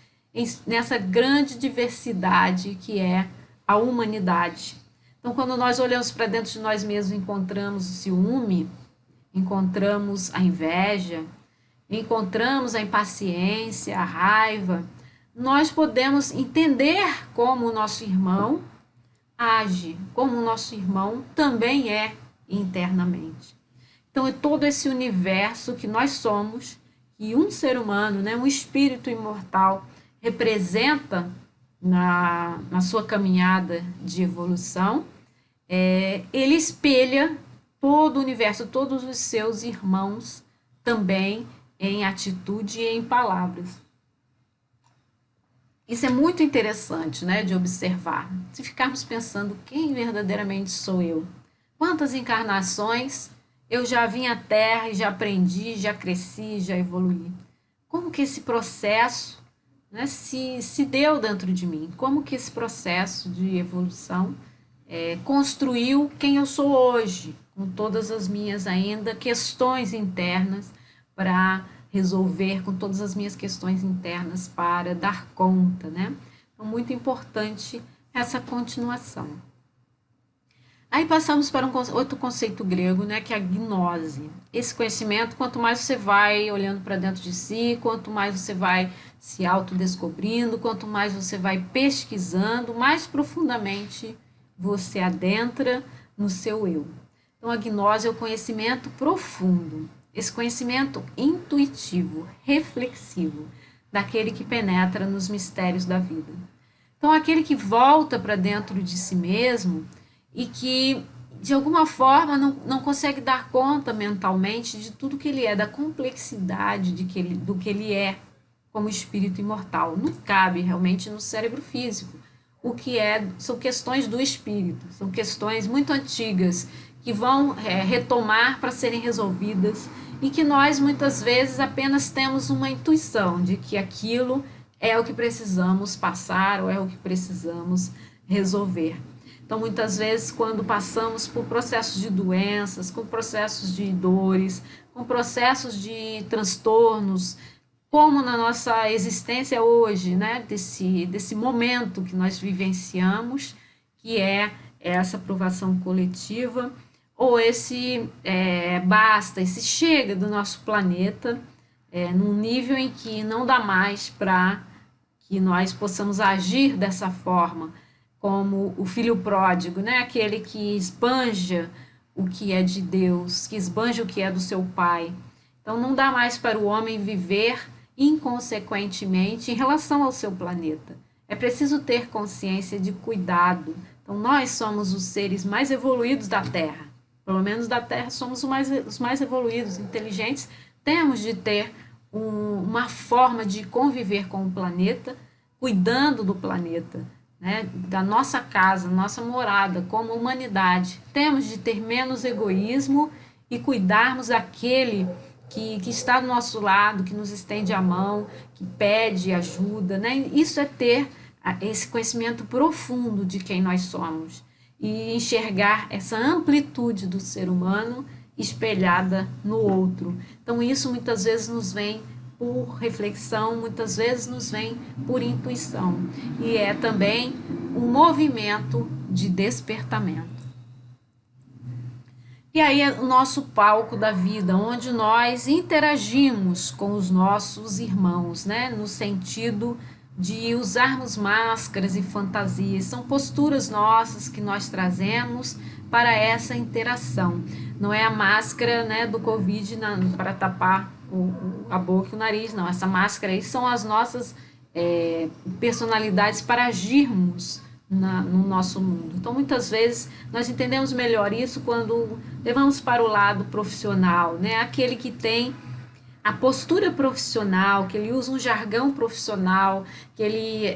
nessa grande diversidade que é a humanidade. Então, quando nós olhamos para dentro de nós mesmos, encontramos o ciúme, encontramos a inveja, encontramos a impaciência, a raiva, nós podemos entender como o nosso irmão age, como o nosso irmão também é internamente. Então, é todo esse universo que nós somos, que um ser humano, né, um espírito imortal, representa na sua caminhada de evolução, ele espelha todo o universo, todos os seus irmãos também em atitude e em palavras. Isso é muito interessante, né, de observar. Se ficarmos pensando quem verdadeiramente sou eu, quantas encarnações eu já vim à Terra e já aprendi, já cresci, já evoluí. Como que esse processo, né, se deu dentro de mim? Como que esse processo de evolução construiu quem eu sou hoje, com todas as minhas ainda questões internas para resolver, com todas as minhas questões internas para dar conta, né? Então, muito importante essa continuação. Aí passamos para outro conceito grego, né, que é a gnose. Esse conhecimento, quanto mais você vai olhando para dentro de si, quanto mais você vai se autodescobrindo, quanto mais você vai pesquisando, mais profundamente você adentra no seu eu. Então, a gnose é o conhecimento profundo, esse conhecimento intuitivo, reflexivo, daquele que penetra nos mistérios da vida. Então, aquele que volta para dentro de si mesmo e que, de alguma forma, não consegue dar conta mentalmente de tudo que ele é, da complexidade do que ele é como espírito imortal. Não cabe realmente no cérebro físico. O que são questões do espírito, são questões muito antigas que vão retomar para serem resolvidas, e que nós muitas vezes apenas temos uma intuição de que aquilo é o que precisamos passar ou é o que precisamos resolver. Então, muitas vezes, quando passamos por processos de doenças, com processos de dores, com processos de transtornos, como na nossa existência hoje, né, desse momento que nós vivenciamos, que é essa aprovação coletiva, ou esse basta, esse chega do nosso planeta, num nível em que não dá mais para que nós possamos agir dessa forma, como o filho pródigo, né? Aquele que esbanja o que é de Deus, que esbanja o que é do seu pai. Então, não dá mais para o homem viver inconsequentemente em relação ao seu planeta. É preciso ter consciência de cuidado. Então, nós somos os seres mais evoluídos da Terra. Pelo menos da Terra somos os mais evoluídos, inteligentes. Temos de ter uma forma de conviver com o planeta, cuidando do planeta, né, da nossa casa, nossa morada, como humanidade. Temos de ter menos egoísmo e cuidarmos daquele que está do nosso lado, que nos estende a mão, que pede ajuda, né? Isso é ter esse conhecimento profundo de quem nós somos e enxergar essa amplitude do ser humano espelhada no outro. Então, isso muitas vezes nos vem por reflexão, muitas vezes nos vem por intuição. E é também um movimento de despertamento. E aí é o nosso palco da vida, onde nós interagimos com os nossos irmãos, né? No sentido de usarmos máscaras e fantasias. São posturas nossas que nós trazemos para essa interação. Não é a máscara, né, do Covid para tapar a boca e o nariz, não. Essa máscara aí são as nossas personalidades para agirmos no nosso mundo. Então, muitas vezes, nós entendemos melhor isso quando levamos para o lado profissional, né? Aquele que tem a postura profissional, que ele usa um jargão profissional, que ele,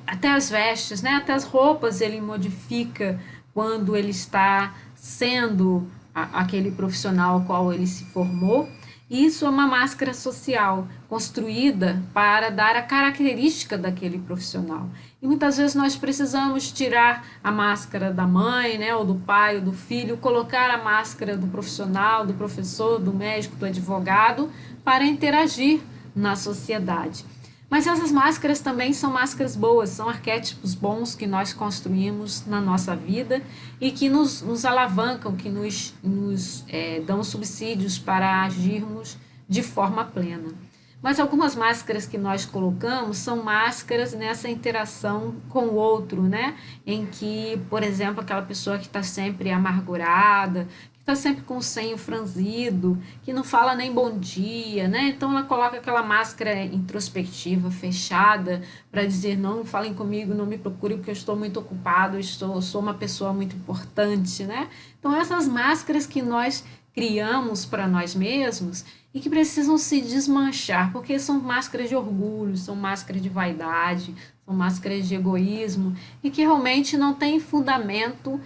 até as vestes, né? Até as roupas ele modifica quando ele está sendo aquele profissional ao qual ele se formou. Isso é uma máscara social construída para dar a característica daquele profissional. E muitas vezes nós precisamos tirar a máscara da mãe, né, ou do pai, ou do filho, colocar a máscara do profissional, do professor, do médico, do advogado, para interagir na sociedade. Mas essas máscaras também são máscaras boas, são arquétipos bons que nós construímos na nossa vida e que nos alavancam, que nos dão subsídios para agirmos de forma plena. Mas algumas máscaras que nós colocamos são máscaras nessa interação com o outro, né? Em que, por exemplo, aquela pessoa que está sempre amargurada, que está sempre com o senho franzido, que não fala nem bom dia, né? Então ela coloca aquela máscara introspectiva, fechada, para dizer: não falem comigo, não me procurem porque eu estou muito ocupado, sou uma pessoa muito importante, né? Então essas máscaras que nós criamos para nós mesmos e que precisam se desmanchar, porque são máscaras de orgulho, são máscaras de vaidade, são máscaras de egoísmo e que realmente não tem fundamento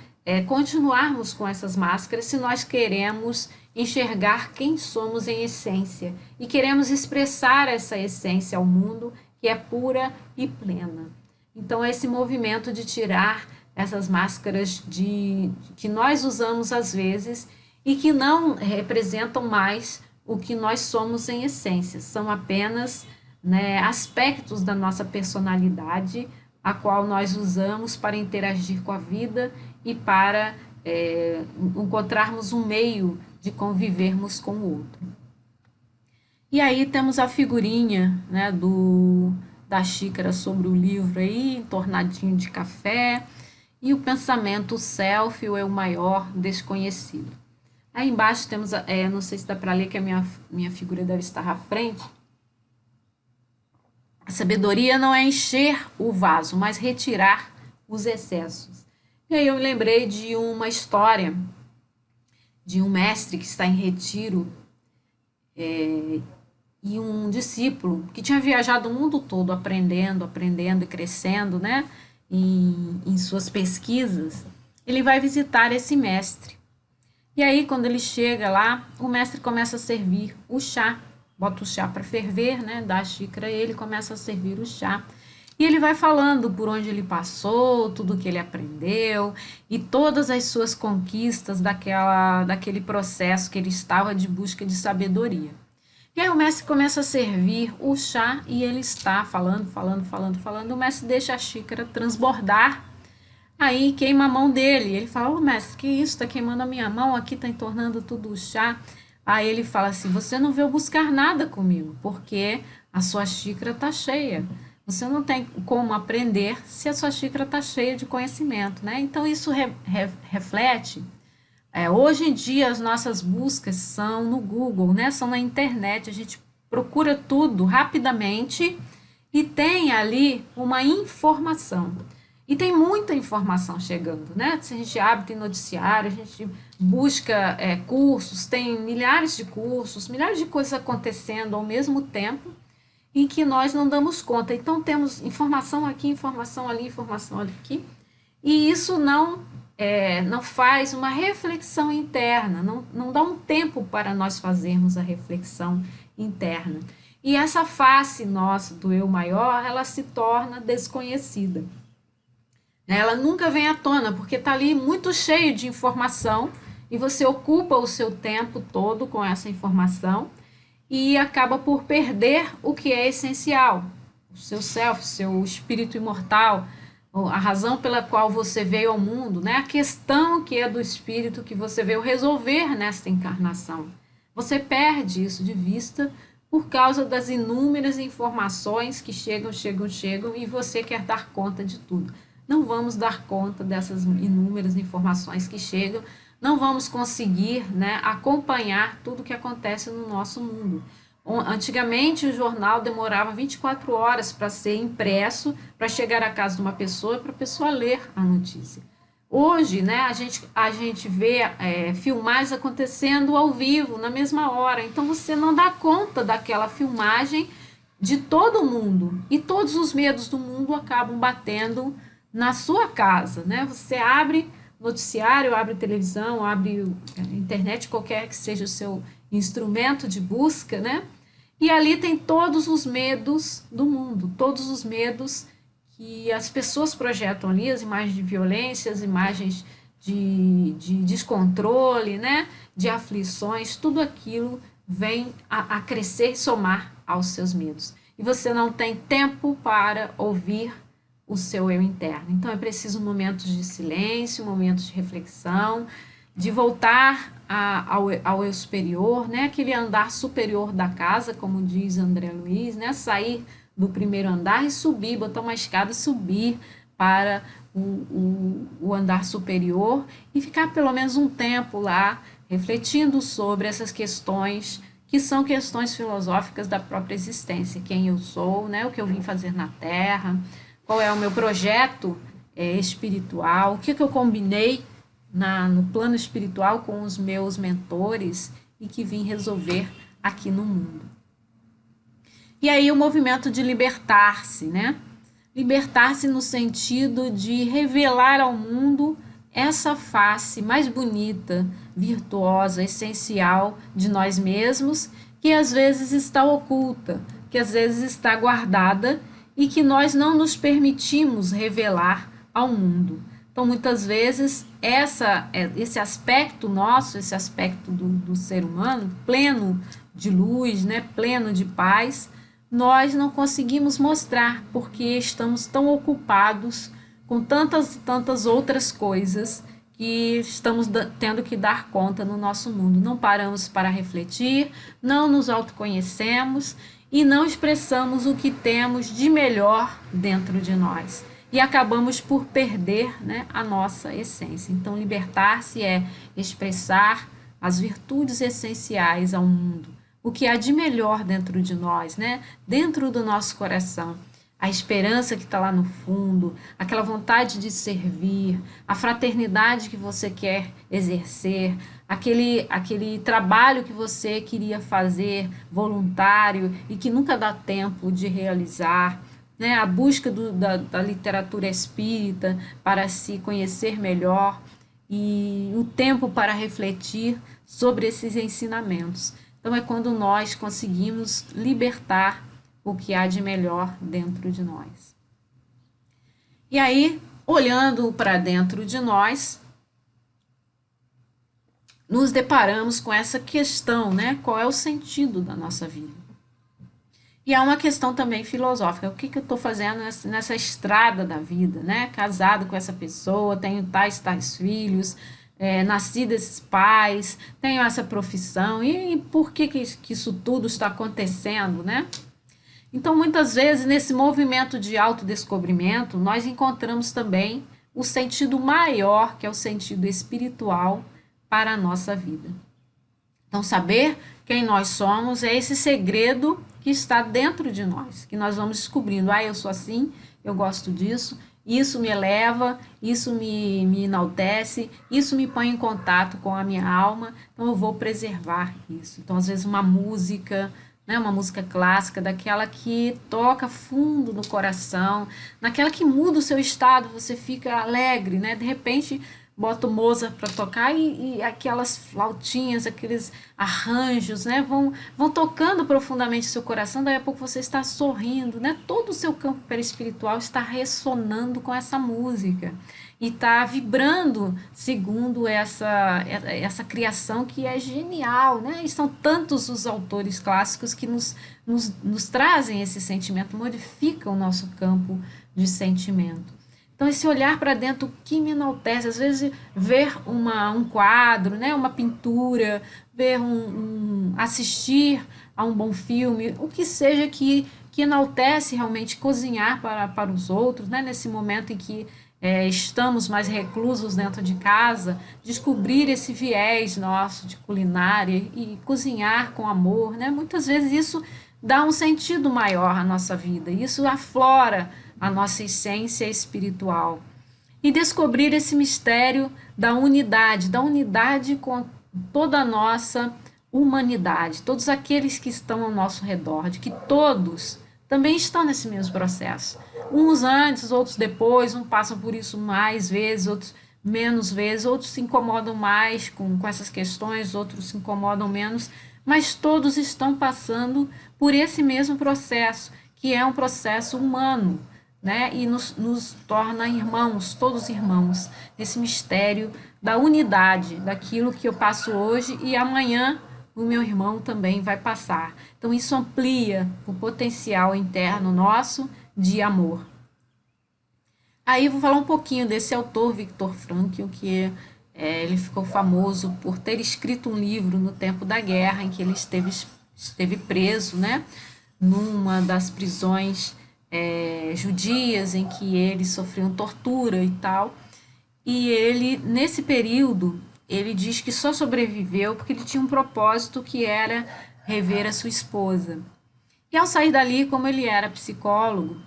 continuarmos com essas máscaras se nós queremos enxergar quem somos em essência e queremos expressar essa essência ao mundo que é pura e plena. Então, esse movimento de tirar essas máscaras que nós usamos às vezes e que não representam mais o que nós somos em essência, são apenas, né, aspectos da nossa personalidade, a qual nós usamos para interagir com a vida e para encontrarmos um meio de convivermos com o outro. E aí temos a figurinha, né, da xícara sobre o livro aí, entornadinho de café, e o pensamento: o self é o maior desconhecido. Aí embaixo temos, não sei se dá para ler, que a minha figura deve estar à frente. A sabedoria não é encher o vaso, mas retirar os excessos. E aí eu me lembrei de uma história de um mestre que está em retiro e um discípulo que tinha viajado o mundo todo aprendendo e crescendo, né, em suas pesquisas. Ele vai visitar esse mestre. E aí, quando ele chega lá, o mestre começa a servir o chá, bota o chá para ferver, né? Dá a xícara a ele, começa a servir o chá. E ele vai falando por onde ele passou, tudo que ele aprendeu e todas as suas conquistas daquele processo que ele estava de busca de sabedoria. E aí o mestre começa a servir o chá e ele está falando. O mestre deixa a xícara transbordar. Aí queima a mão dele. Ele fala: ô mestre, que isso? Está queimando a minha mão, aqui está entornando tudo o chá. Aí ele fala assim: você não veio buscar nada comigo, porque a sua xícara está cheia. Você não tem como aprender se a sua xícara está cheia de conhecimento, né? Então isso reflete. Hoje em dia as nossas buscas são no Google, né? São na internet. A gente procura tudo rapidamente e tem ali uma informação. E tem muita informação chegando, né? Se a gente abre, tem noticiário, a gente busca cursos, tem milhares de cursos, milhares de coisas acontecendo ao mesmo tempo em que nós não damos conta. Então temos informação aqui, informação ali, informação aqui, e isso não faz uma reflexão interna, não dá um tempo para nós fazermos a reflexão interna. E essa face nossa do eu maior, ela se torna desconhecida. Ela nunca vem à tona, porque está ali muito cheio de informação e você ocupa o seu tempo todo com essa informação e acaba por perder o que é essencial, o seu self, seu espírito imortal, a razão pela qual você veio ao mundo, né? A questão que é do espírito que você veio resolver nesta encarnação. Você perde isso de vista por causa das inúmeras informações que chegam e você quer dar conta de tudo. Não vamos dar conta dessas inúmeras informações que chegam, não vamos conseguir, né, acompanhar tudo que acontece no nosso mundo. Antigamente, o jornal demorava 24 horas para ser impresso, para chegar à casa de uma pessoa, para a pessoa ler a notícia. Hoje, né, a gente vê filmagens acontecendo ao vivo, na mesma hora. Então, você não dá conta daquela filmagem de todo mundo. E todos os medos do mundo acabam batendo na sua casa, né? Você abre noticiário, abre televisão, abre internet, qualquer que seja o seu instrumento de busca, né? E ali tem todos os medos do mundo, todos os medos que as pessoas projetam ali, as imagens de violência, as imagens de descontrole, né? De aflições, tudo aquilo vem a crescer e somar aos seus medos. E você não tem tempo para ouvir o seu eu interno. Então é preciso momentos de silêncio, momentos de reflexão, de voltar ao eu superior, né? Aquele andar superior da casa, como diz André Luiz, né? Sair do primeiro andar e subir, botar uma escada e subir para o andar superior e ficar pelo menos um tempo lá refletindo sobre essas questões que são questões filosóficas da própria existência, quem eu sou, né? O que eu vim fazer na Terra, qual é o meu projeto espiritual, o que eu combinei no plano espiritual com os meus mentores e que vim resolver aqui no mundo. E aí o movimento de libertar-se, né? Libertar-se no sentido de revelar ao mundo essa face mais bonita, virtuosa, essencial de nós mesmos, que às vezes está oculta, que às vezes está guardada e que nós não nos permitimos revelar ao mundo. Então, muitas vezes, esse aspecto nosso, esse aspecto do ser humano, pleno de luz, né, pleno de paz, nós não conseguimos mostrar, porque estamos tão ocupados com tantas outras coisas que estamos tendo que dar conta no nosso mundo. Não paramos para refletir, não nos autoconhecemos e não expressamos o que temos de melhor dentro de nós. E acabamos por perder, né, a nossa essência. Então, libertar-se é expressar as virtudes essenciais ao mundo, o que há de melhor dentro de nós, né, dentro do nosso coração. A esperança que está lá no fundo, aquela vontade de servir, a fraternidade que você quer exercer, aquele trabalho que você queria fazer voluntário e que nunca dá tempo de realizar, né? A busca da literatura espírita para se conhecer melhor. e o tempo para refletir sobre esses ensinamentos. Então é quando nós conseguimos libertar o que há de melhor dentro de nós. E aí, olhando para dentro de nós, nos deparamos com essa questão, né? Qual é o sentido da nossa vida? E há uma questão também filosófica. O que eu estou fazendo nessa estrada da vida, né? Casado com essa pessoa, tenho tais filhos, nasci desses pais, tenho essa profissão. E por que isso tudo está acontecendo, né? Então, muitas vezes, nesse movimento de autodescobrimento, nós encontramos também o sentido maior, que é o sentido espiritual, para a nossa vida. Então, saber quem nós somos é esse segredo que está dentro de nós, que nós vamos descobrindo. Eu sou assim, eu gosto disso, isso me eleva, isso me enaltece, isso me põe em contato com a minha alma, então eu vou preservar isso. Então, às vezes, uma música, né, uma música clássica, daquela que toca fundo no coração, naquela que muda o seu estado, você fica alegre, né? De repente, bota o Mozart para tocar e aquelas flautinhas, aqueles arranjos, né, vão tocando profundamente o seu coração, daí a pouco você está sorrindo, né, todo o seu campo perispiritual está ressonando com essa música e está vibrando segundo essa criação que é genial, né, e são tantos os autores clássicos que nos trazem esse sentimento, modificam o nosso campo de sentimento. Então, esse olhar para dentro que me enaltece, às vezes ver um quadro, né, uma pintura, ver assistir a um bom filme, o que seja que enaltece realmente, cozinhar para os outros, né, nesse momento em que estamos mais reclusos dentro de casa, descobrir esse viés nosso de culinária e cozinhar com amor, né, muitas vezes isso dá um sentido maior à nossa vida, isso aflora a nossa essência espiritual. E descobrir esse mistério da unidade com toda a nossa humanidade, todos aqueles que estão ao nosso redor, de que todos também estão nesse mesmo processo. Uns antes, outros depois, uns passam por isso mais vezes, outros menos vezes, outros se incomodam mais com essas questões, outros se incomodam menos, mas todos estão passando por esse mesmo processo, que é um processo humano, né? E nos torna irmãos, todos irmãos, nesse mistério da unidade, daquilo que eu passo hoje e amanhã o meu irmão também vai passar. Então isso amplia o potencial interno nosso de amor. Aí vou falar um pouquinho desse autor, Viktor Frankl, que ele ficou famoso por ter escrito um livro no tempo da guerra, em que ele esteve preso, né? Numa das prisões judias, em que eles sofriam tortura e tal, e ele, nesse período, ele diz que só sobreviveu porque ele tinha um propósito que era rever a sua esposa. E ao sair dali, como ele era psicólogo,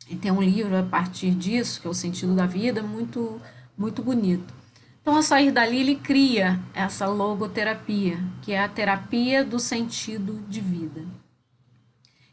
e tem um livro a partir disso, que é O Sentido da Vida, muito, muito bonito. Então, ao sair dali, ele cria essa logoterapia, que é a terapia do sentido de vida.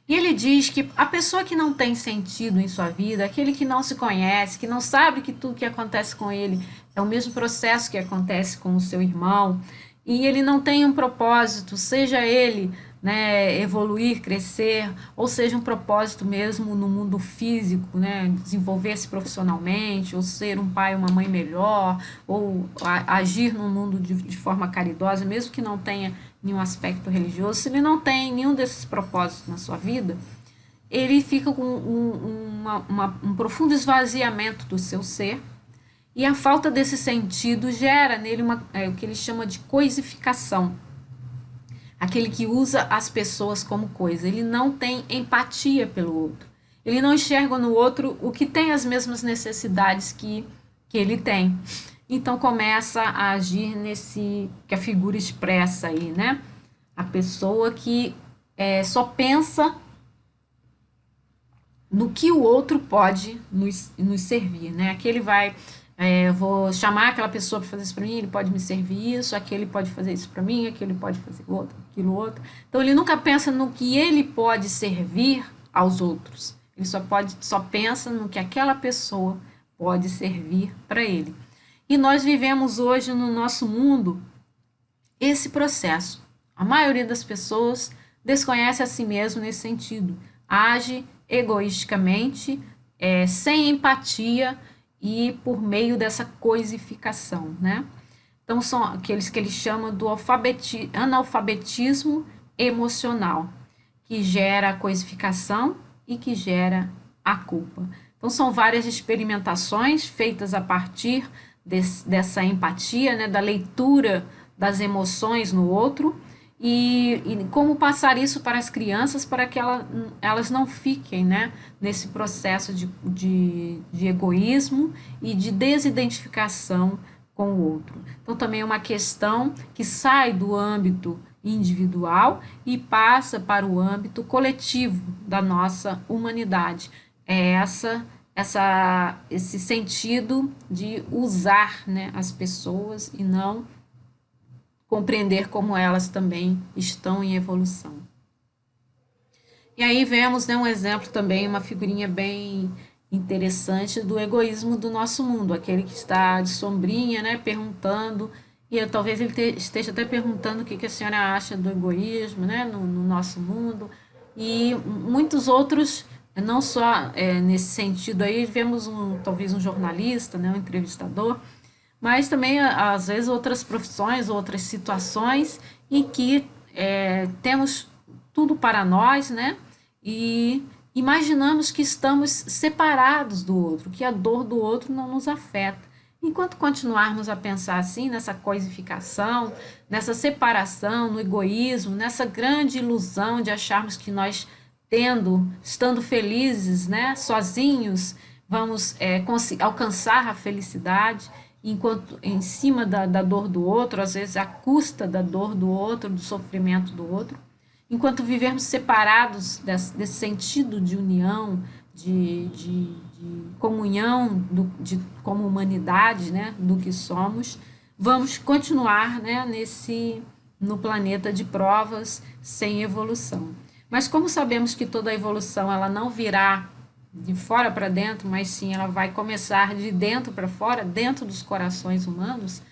E ele diz que a pessoa que não tem sentido em sua vida, aquele que não se conhece, que não sabe que tudo que acontece com ele é o mesmo processo que acontece com o seu irmão, e ele não tem um propósito, seja ele, né, evoluir, crescer, ou seja um propósito mesmo no mundo físico, né, desenvolver-se profissionalmente, ou ser um pai ou uma mãe melhor, ou agir no mundo de forma caridosa, mesmo que não tenha nenhum aspecto religioso, se ele não tem nenhum desses propósitos na sua vida, ele fica com um profundo esvaziamento do seu ser, e a falta desse sentido gera nele o que ele chama de coisificação. Aquele que usa as pessoas como coisa. Ele não tem empatia pelo outro. Ele não enxerga no outro o que tem as mesmas necessidades que ele tem. Então começa a agir nesse que a figura expressa aí, né? A pessoa que só pensa no que o outro pode nos servir, né? Aquele vai... eu vou chamar aquela pessoa para fazer isso para mim, ele pode me servir isso, aquele pode fazer isso para mim, aquele pode fazer aquilo outro. Então ele nunca pensa no que ele pode servir aos outros. Ele só pensa no que aquela pessoa pode servir para ele. E nós vivemos hoje no nosso mundo esse processo. A maioria das pessoas desconhece a si mesmo nesse sentido, age egoisticamente, sem empatia e por meio dessa coisificação, né? Então, são aqueles que ele chama do analfabetismo emocional, que gera a coisificação e que gera a culpa. Então, são várias experimentações feitas a partir dessa empatia, né, da leitura das emoções no outro, e como passar isso para as crianças para que elas não fiquem, né, nesse processo de egoísmo e de desidentificação com o outro. Então, também é uma questão que sai do âmbito individual e passa para o âmbito coletivo da nossa humanidade. É esse sentido de usar, né, as pessoas e não compreender como elas também estão em evolução. E aí vemos, né, um exemplo também, uma figurinha bem interessante do egoísmo do nosso mundo, aquele que está de sombrinha, né, perguntando, e talvez ele esteja até perguntando o que a senhora acha do egoísmo, né, no nosso mundo, e muitos outros, não só nesse sentido aí, vemos talvez um jornalista, né, um entrevistador, mas também, às vezes, outras profissões, outras situações em que temos tudo para nós, né? E imaginamos que estamos separados do outro, que a dor do outro não nos afeta. Enquanto continuarmos a pensar assim, nessa coisificação, nessa separação, no egoísmo, nessa grande ilusão de acharmos que nós, estando felizes, né, sozinhos, vamos alcançar a felicidade, enquanto em cima da dor do outro, às vezes à custa da dor do outro, do sofrimento do outro, enquanto vivermos separados desse sentido de união, de comunhão, como humanidade, né, do que somos, vamos continuar, né, no planeta de provas, sem evolução. Mas como sabemos que toda evolução ela não virá de fora para dentro, mas sim ela vai começar de dentro para fora, dentro dos corações humanos,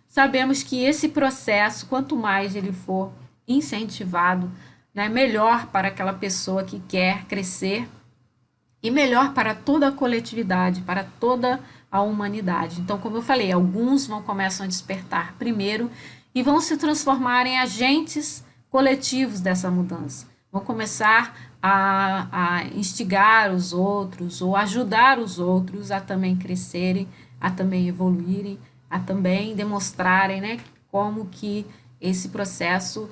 sabemos que esse processo, quanto mais ele for incentivado, né, melhor para aquela pessoa que quer crescer e melhor para toda a coletividade, para toda a humanidade. Então, como eu falei, alguns começam a despertar primeiro e vão se transformar em agentes coletivos dessa mudança. Vão começar a instigar os outros ou ajudar os outros a também crescerem, a também evoluírem, a também demonstrarem, né, como que esse processo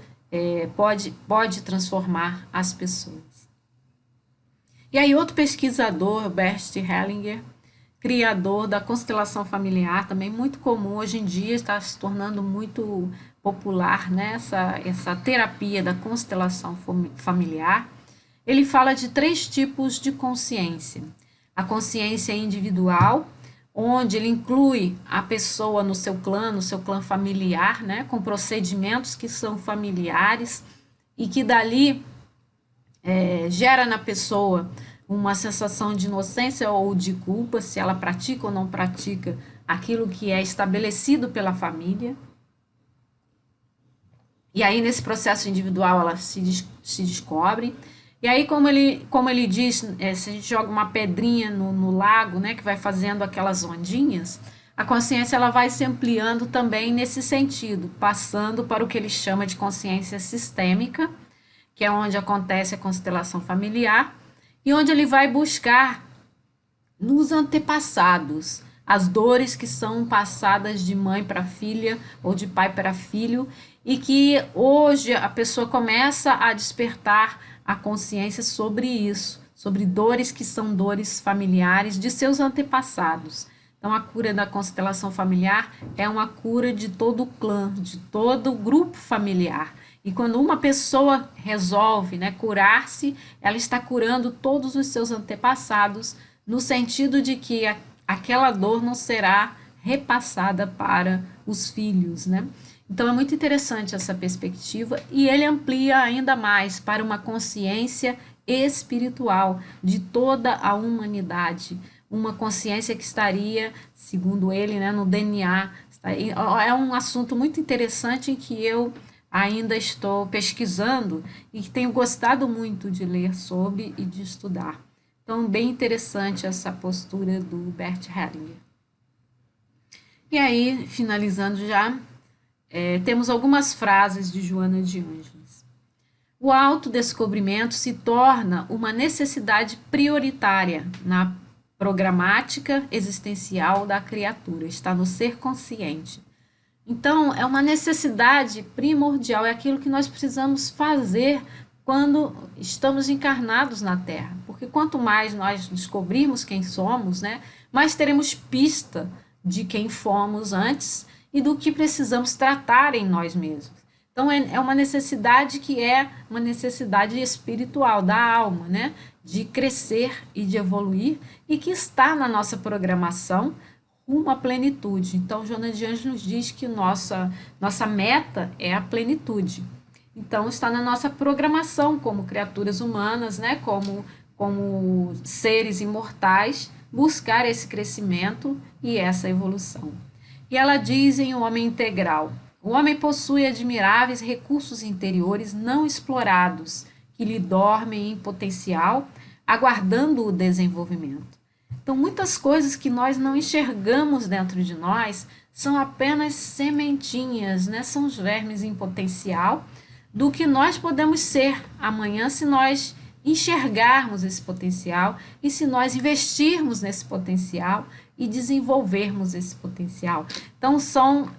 pode transformar as pessoas. E aí outro pesquisador, Bert Hellinger, criador da constelação familiar, também muito comum hoje em dia, está se tornando muito popular, né, essa terapia da constelação familiar. Ele fala de 3 tipos de consciência. A consciência individual, onde ele inclui a pessoa no seu clã familiar, né, com procedimentos que são familiares e que dali gera na pessoa uma sensação de inocência ou de culpa, se ela pratica ou não pratica aquilo que é estabelecido pela família. E aí, nesse processo individual, ela se descobre. E aí, como ele diz, se a gente joga uma pedrinha no lago, né, que vai fazendo aquelas ondinhas, a consciência ela vai se ampliando também nesse sentido, passando para o que ele chama de consciência sistêmica, que é onde acontece a constelação familiar, e onde ele vai buscar nos antepassados as dores que são passadas de mãe para filha ou de pai para filho, e que hoje a pessoa começa a despertar a consciência sobre isso, sobre dores que são dores familiares de seus antepassados. Então, a cura da constelação familiar é uma cura de todo o clã, de todo o grupo familiar. E quando uma pessoa resolve, né, curar-se, ela está curando todos os seus antepassados, no sentido de que aquela dor não será repassada para os filhos, né? Então, é muito interessante essa perspectiva e ele amplia ainda mais para uma consciência espiritual de toda a humanidade, uma consciência que estaria, segundo ele, né, no DNA. É um assunto muito interessante em que eu ainda estou pesquisando e que tenho gostado muito de ler sobre e de estudar. Então, bem interessante essa postura do Bert Hellinger. E aí, finalizando já, temos algumas frases de Joana de Ângeles. O autodescobrimento se torna uma necessidade prioritária na programática existencial da criatura, está no ser consciente. Então, é uma necessidade primordial, é aquilo que nós precisamos fazer quando estamos encarnados na Terra. Porque quanto mais nós descobrirmos quem somos, né, mais teremos pista de quem fomos antes e do que precisamos tratar em nós mesmos. Então, é uma necessidade que é uma necessidade espiritual da alma, né, de crescer e de evoluir e que está na nossa programação rumo à plenitude. Então, Joana de Ângeles nos diz que nossa meta é a plenitude. Então, está na nossa programação como criaturas humanas, né, como seres imortais, buscar esse crescimento e essa evolução. E ela diz em O Homem Integral: o homem possui admiráveis recursos interiores não explorados, que lhe dormem em potencial, aguardando o desenvolvimento. Então, muitas coisas que nós não enxergamos dentro de nós são apenas sementinhas, né? São os vermes em potencial do que nós podemos ser amanhã se nós enxergarmos esse potencial e se nós investirmos nesse potencial e desenvolvermos esse potencial. Então, são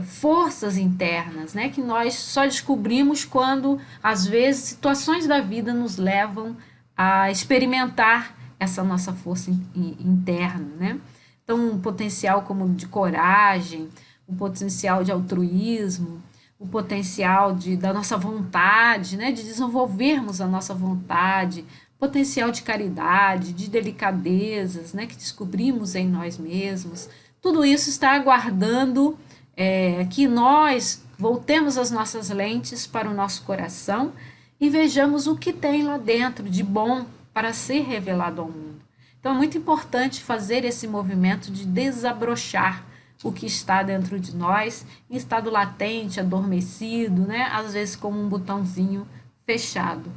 forças internas, né, que nós só descobrimos quando, às vezes, situações da vida nos levam a experimentar essa nossa força interna, né? Então, um potencial como de coragem, um potencial de altruísmo, o potencial da nossa vontade, né, de desenvolvermos a nossa vontade, potencial de caridade, de delicadezas, né, que descobrimos em nós mesmos. Tudo isso está aguardando que nós voltemos as nossas lentes para o nosso coração e vejamos o que tem lá dentro de bom para ser revelado ao mundo. Então, é muito importante fazer esse movimento de desabrochar o que está dentro de nós, em estado latente, adormecido, né? Às vezes como um botãozinho fechado.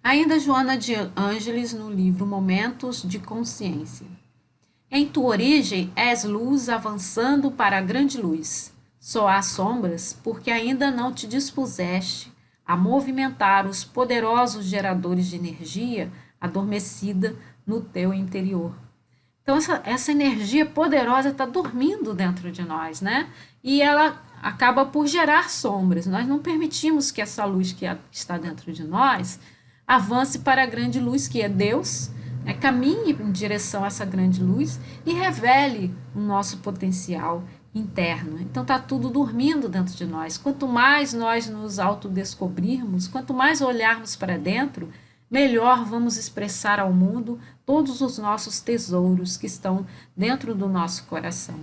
Ainda Joana de Ângeles, no livro Momentos de Consciência. Em tua origem és luz avançando para a grande luz. Só há sombras porque ainda não te dispuseste a movimentar os poderosos geradores de energia adormecida no teu interior. Então, essa energia poderosa está dormindo dentro de nós, né? E ela acaba por gerar sombras. Nós não permitimos que essa luz que está dentro de nós avance para a grande luz, que é Deus, né? Caminhe em direção a essa grande luz e revele o nosso potencial interno. Então, está tudo dormindo dentro de nós. Quanto mais nós nos autodescobrirmos, quanto mais olharmos para dentro, melhor vamos expressar ao mundo todos os nossos tesouros que estão dentro do nosso coração.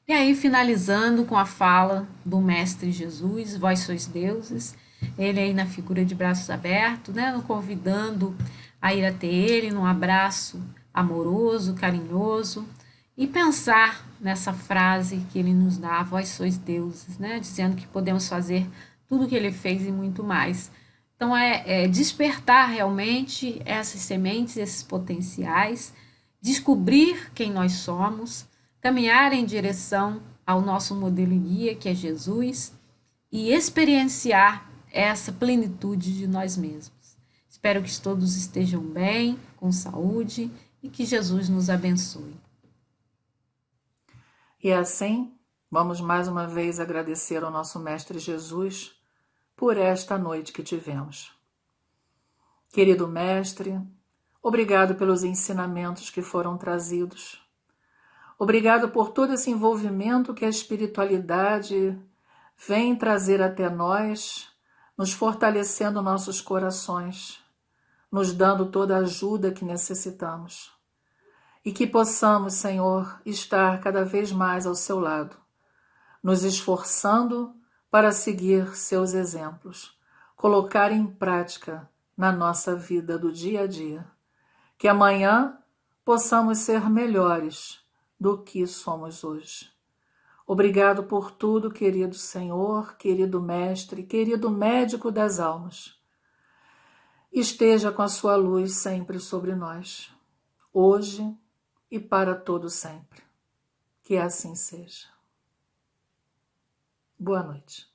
E aí, finalizando com a fala do Mestre Jesus, vós sois deuses, ele aí na figura de braços abertos, né, nos convidando a ir até ele num abraço amoroso, carinhoso, e pensar nessa frase que ele nos dá, vós sois deuses, né, dizendo que podemos fazer tudo o que ele fez e muito mais. Então, é despertar realmente essas sementes, esses potenciais, descobrir quem nós somos, caminhar em direção ao nosso modelo e guia, que é Jesus, e experienciar essa plenitude de nós mesmos. Espero que todos estejam bem, com saúde, e que Jesus nos abençoe. E assim, vamos mais uma vez agradecer ao nosso Mestre Jesus por esta noite que tivemos. Querido Mestre, obrigado pelos ensinamentos que foram trazidos. Obrigado por todo esse envolvimento que a espiritualidade vem trazer até nós, nos fortalecendo nossos corações, nos dando toda a ajuda que necessitamos. E que possamos, Senhor, estar cada vez mais ao seu lado, nos esforçando para seguir seus exemplos, colocar em prática na nossa vida do dia a dia. que amanhã possamos ser melhores do que somos hoje. Obrigado por tudo, querido Senhor, querido Mestre, querido Médico das almas. Esteja com a sua luz sempre sobre nós, hoje e para todo sempre. Que assim seja. Boa noite.